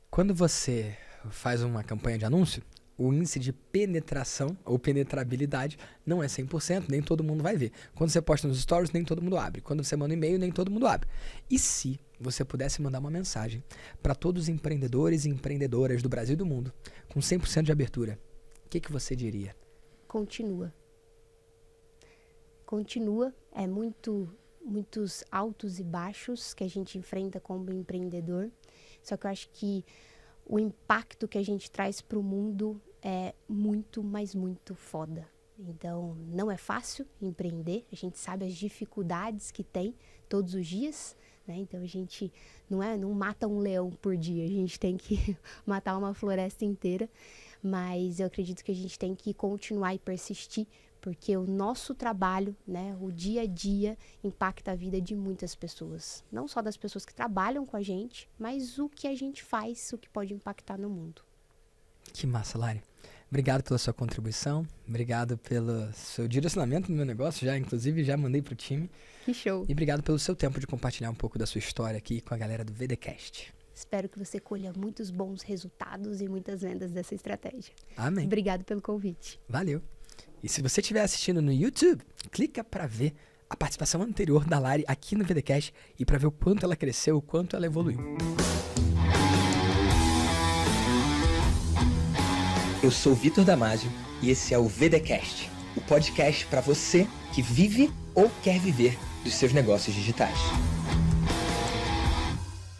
Quando você faz uma campanha de anúncio, o índice de penetração ou penetrabilidade não é 100%, nem todo mundo vai ver. Quando você posta nos stories, nem todo mundo abre. Quando você manda um e-mail, nem todo mundo abre. E se você pudesse mandar uma mensagem para todos os empreendedores e empreendedoras do Brasil e do mundo, com 100% de abertura, o que você diria? Continua. Continua. É muitos altos e baixos que a gente enfrenta como empreendedor. Só que eu acho que o impacto que a gente traz para o mundo é muito, mas muito foda. Então, não é fácil empreender. A gente sabe as dificuldades que tem todos os dias, né? Então, a gente não mata um leão por dia. A gente tem que matar uma floresta inteira. Mas eu acredito que a gente tem que continuar e persistir, porque o nosso trabalho, né, o dia a dia, impacta a vida de muitas pessoas. Não só das pessoas que trabalham com a gente, mas o que a gente faz, o que pode impactar no mundo. Que massa, Lari. Obrigado pela sua contribuição, obrigado pelo seu direcionamento no meu negócio, inclusive já mandei pro time. Que show. E obrigado pelo seu tempo de compartilhar um pouco da sua história aqui com a galera do VDcast. Espero que você colha muitos bons resultados e muitas vendas dessa estratégia. Amém. Obrigado pelo convite. Valeu. E se você estiver assistindo no YouTube, clica para ver a participação anterior da Lari aqui no VDcast e para ver o quanto ela cresceu, o quanto ela evoluiu. Eu sou o Vitor Damasio e esse é o VDcast, o podcast para você que vive ou quer viver dos seus negócios digitais.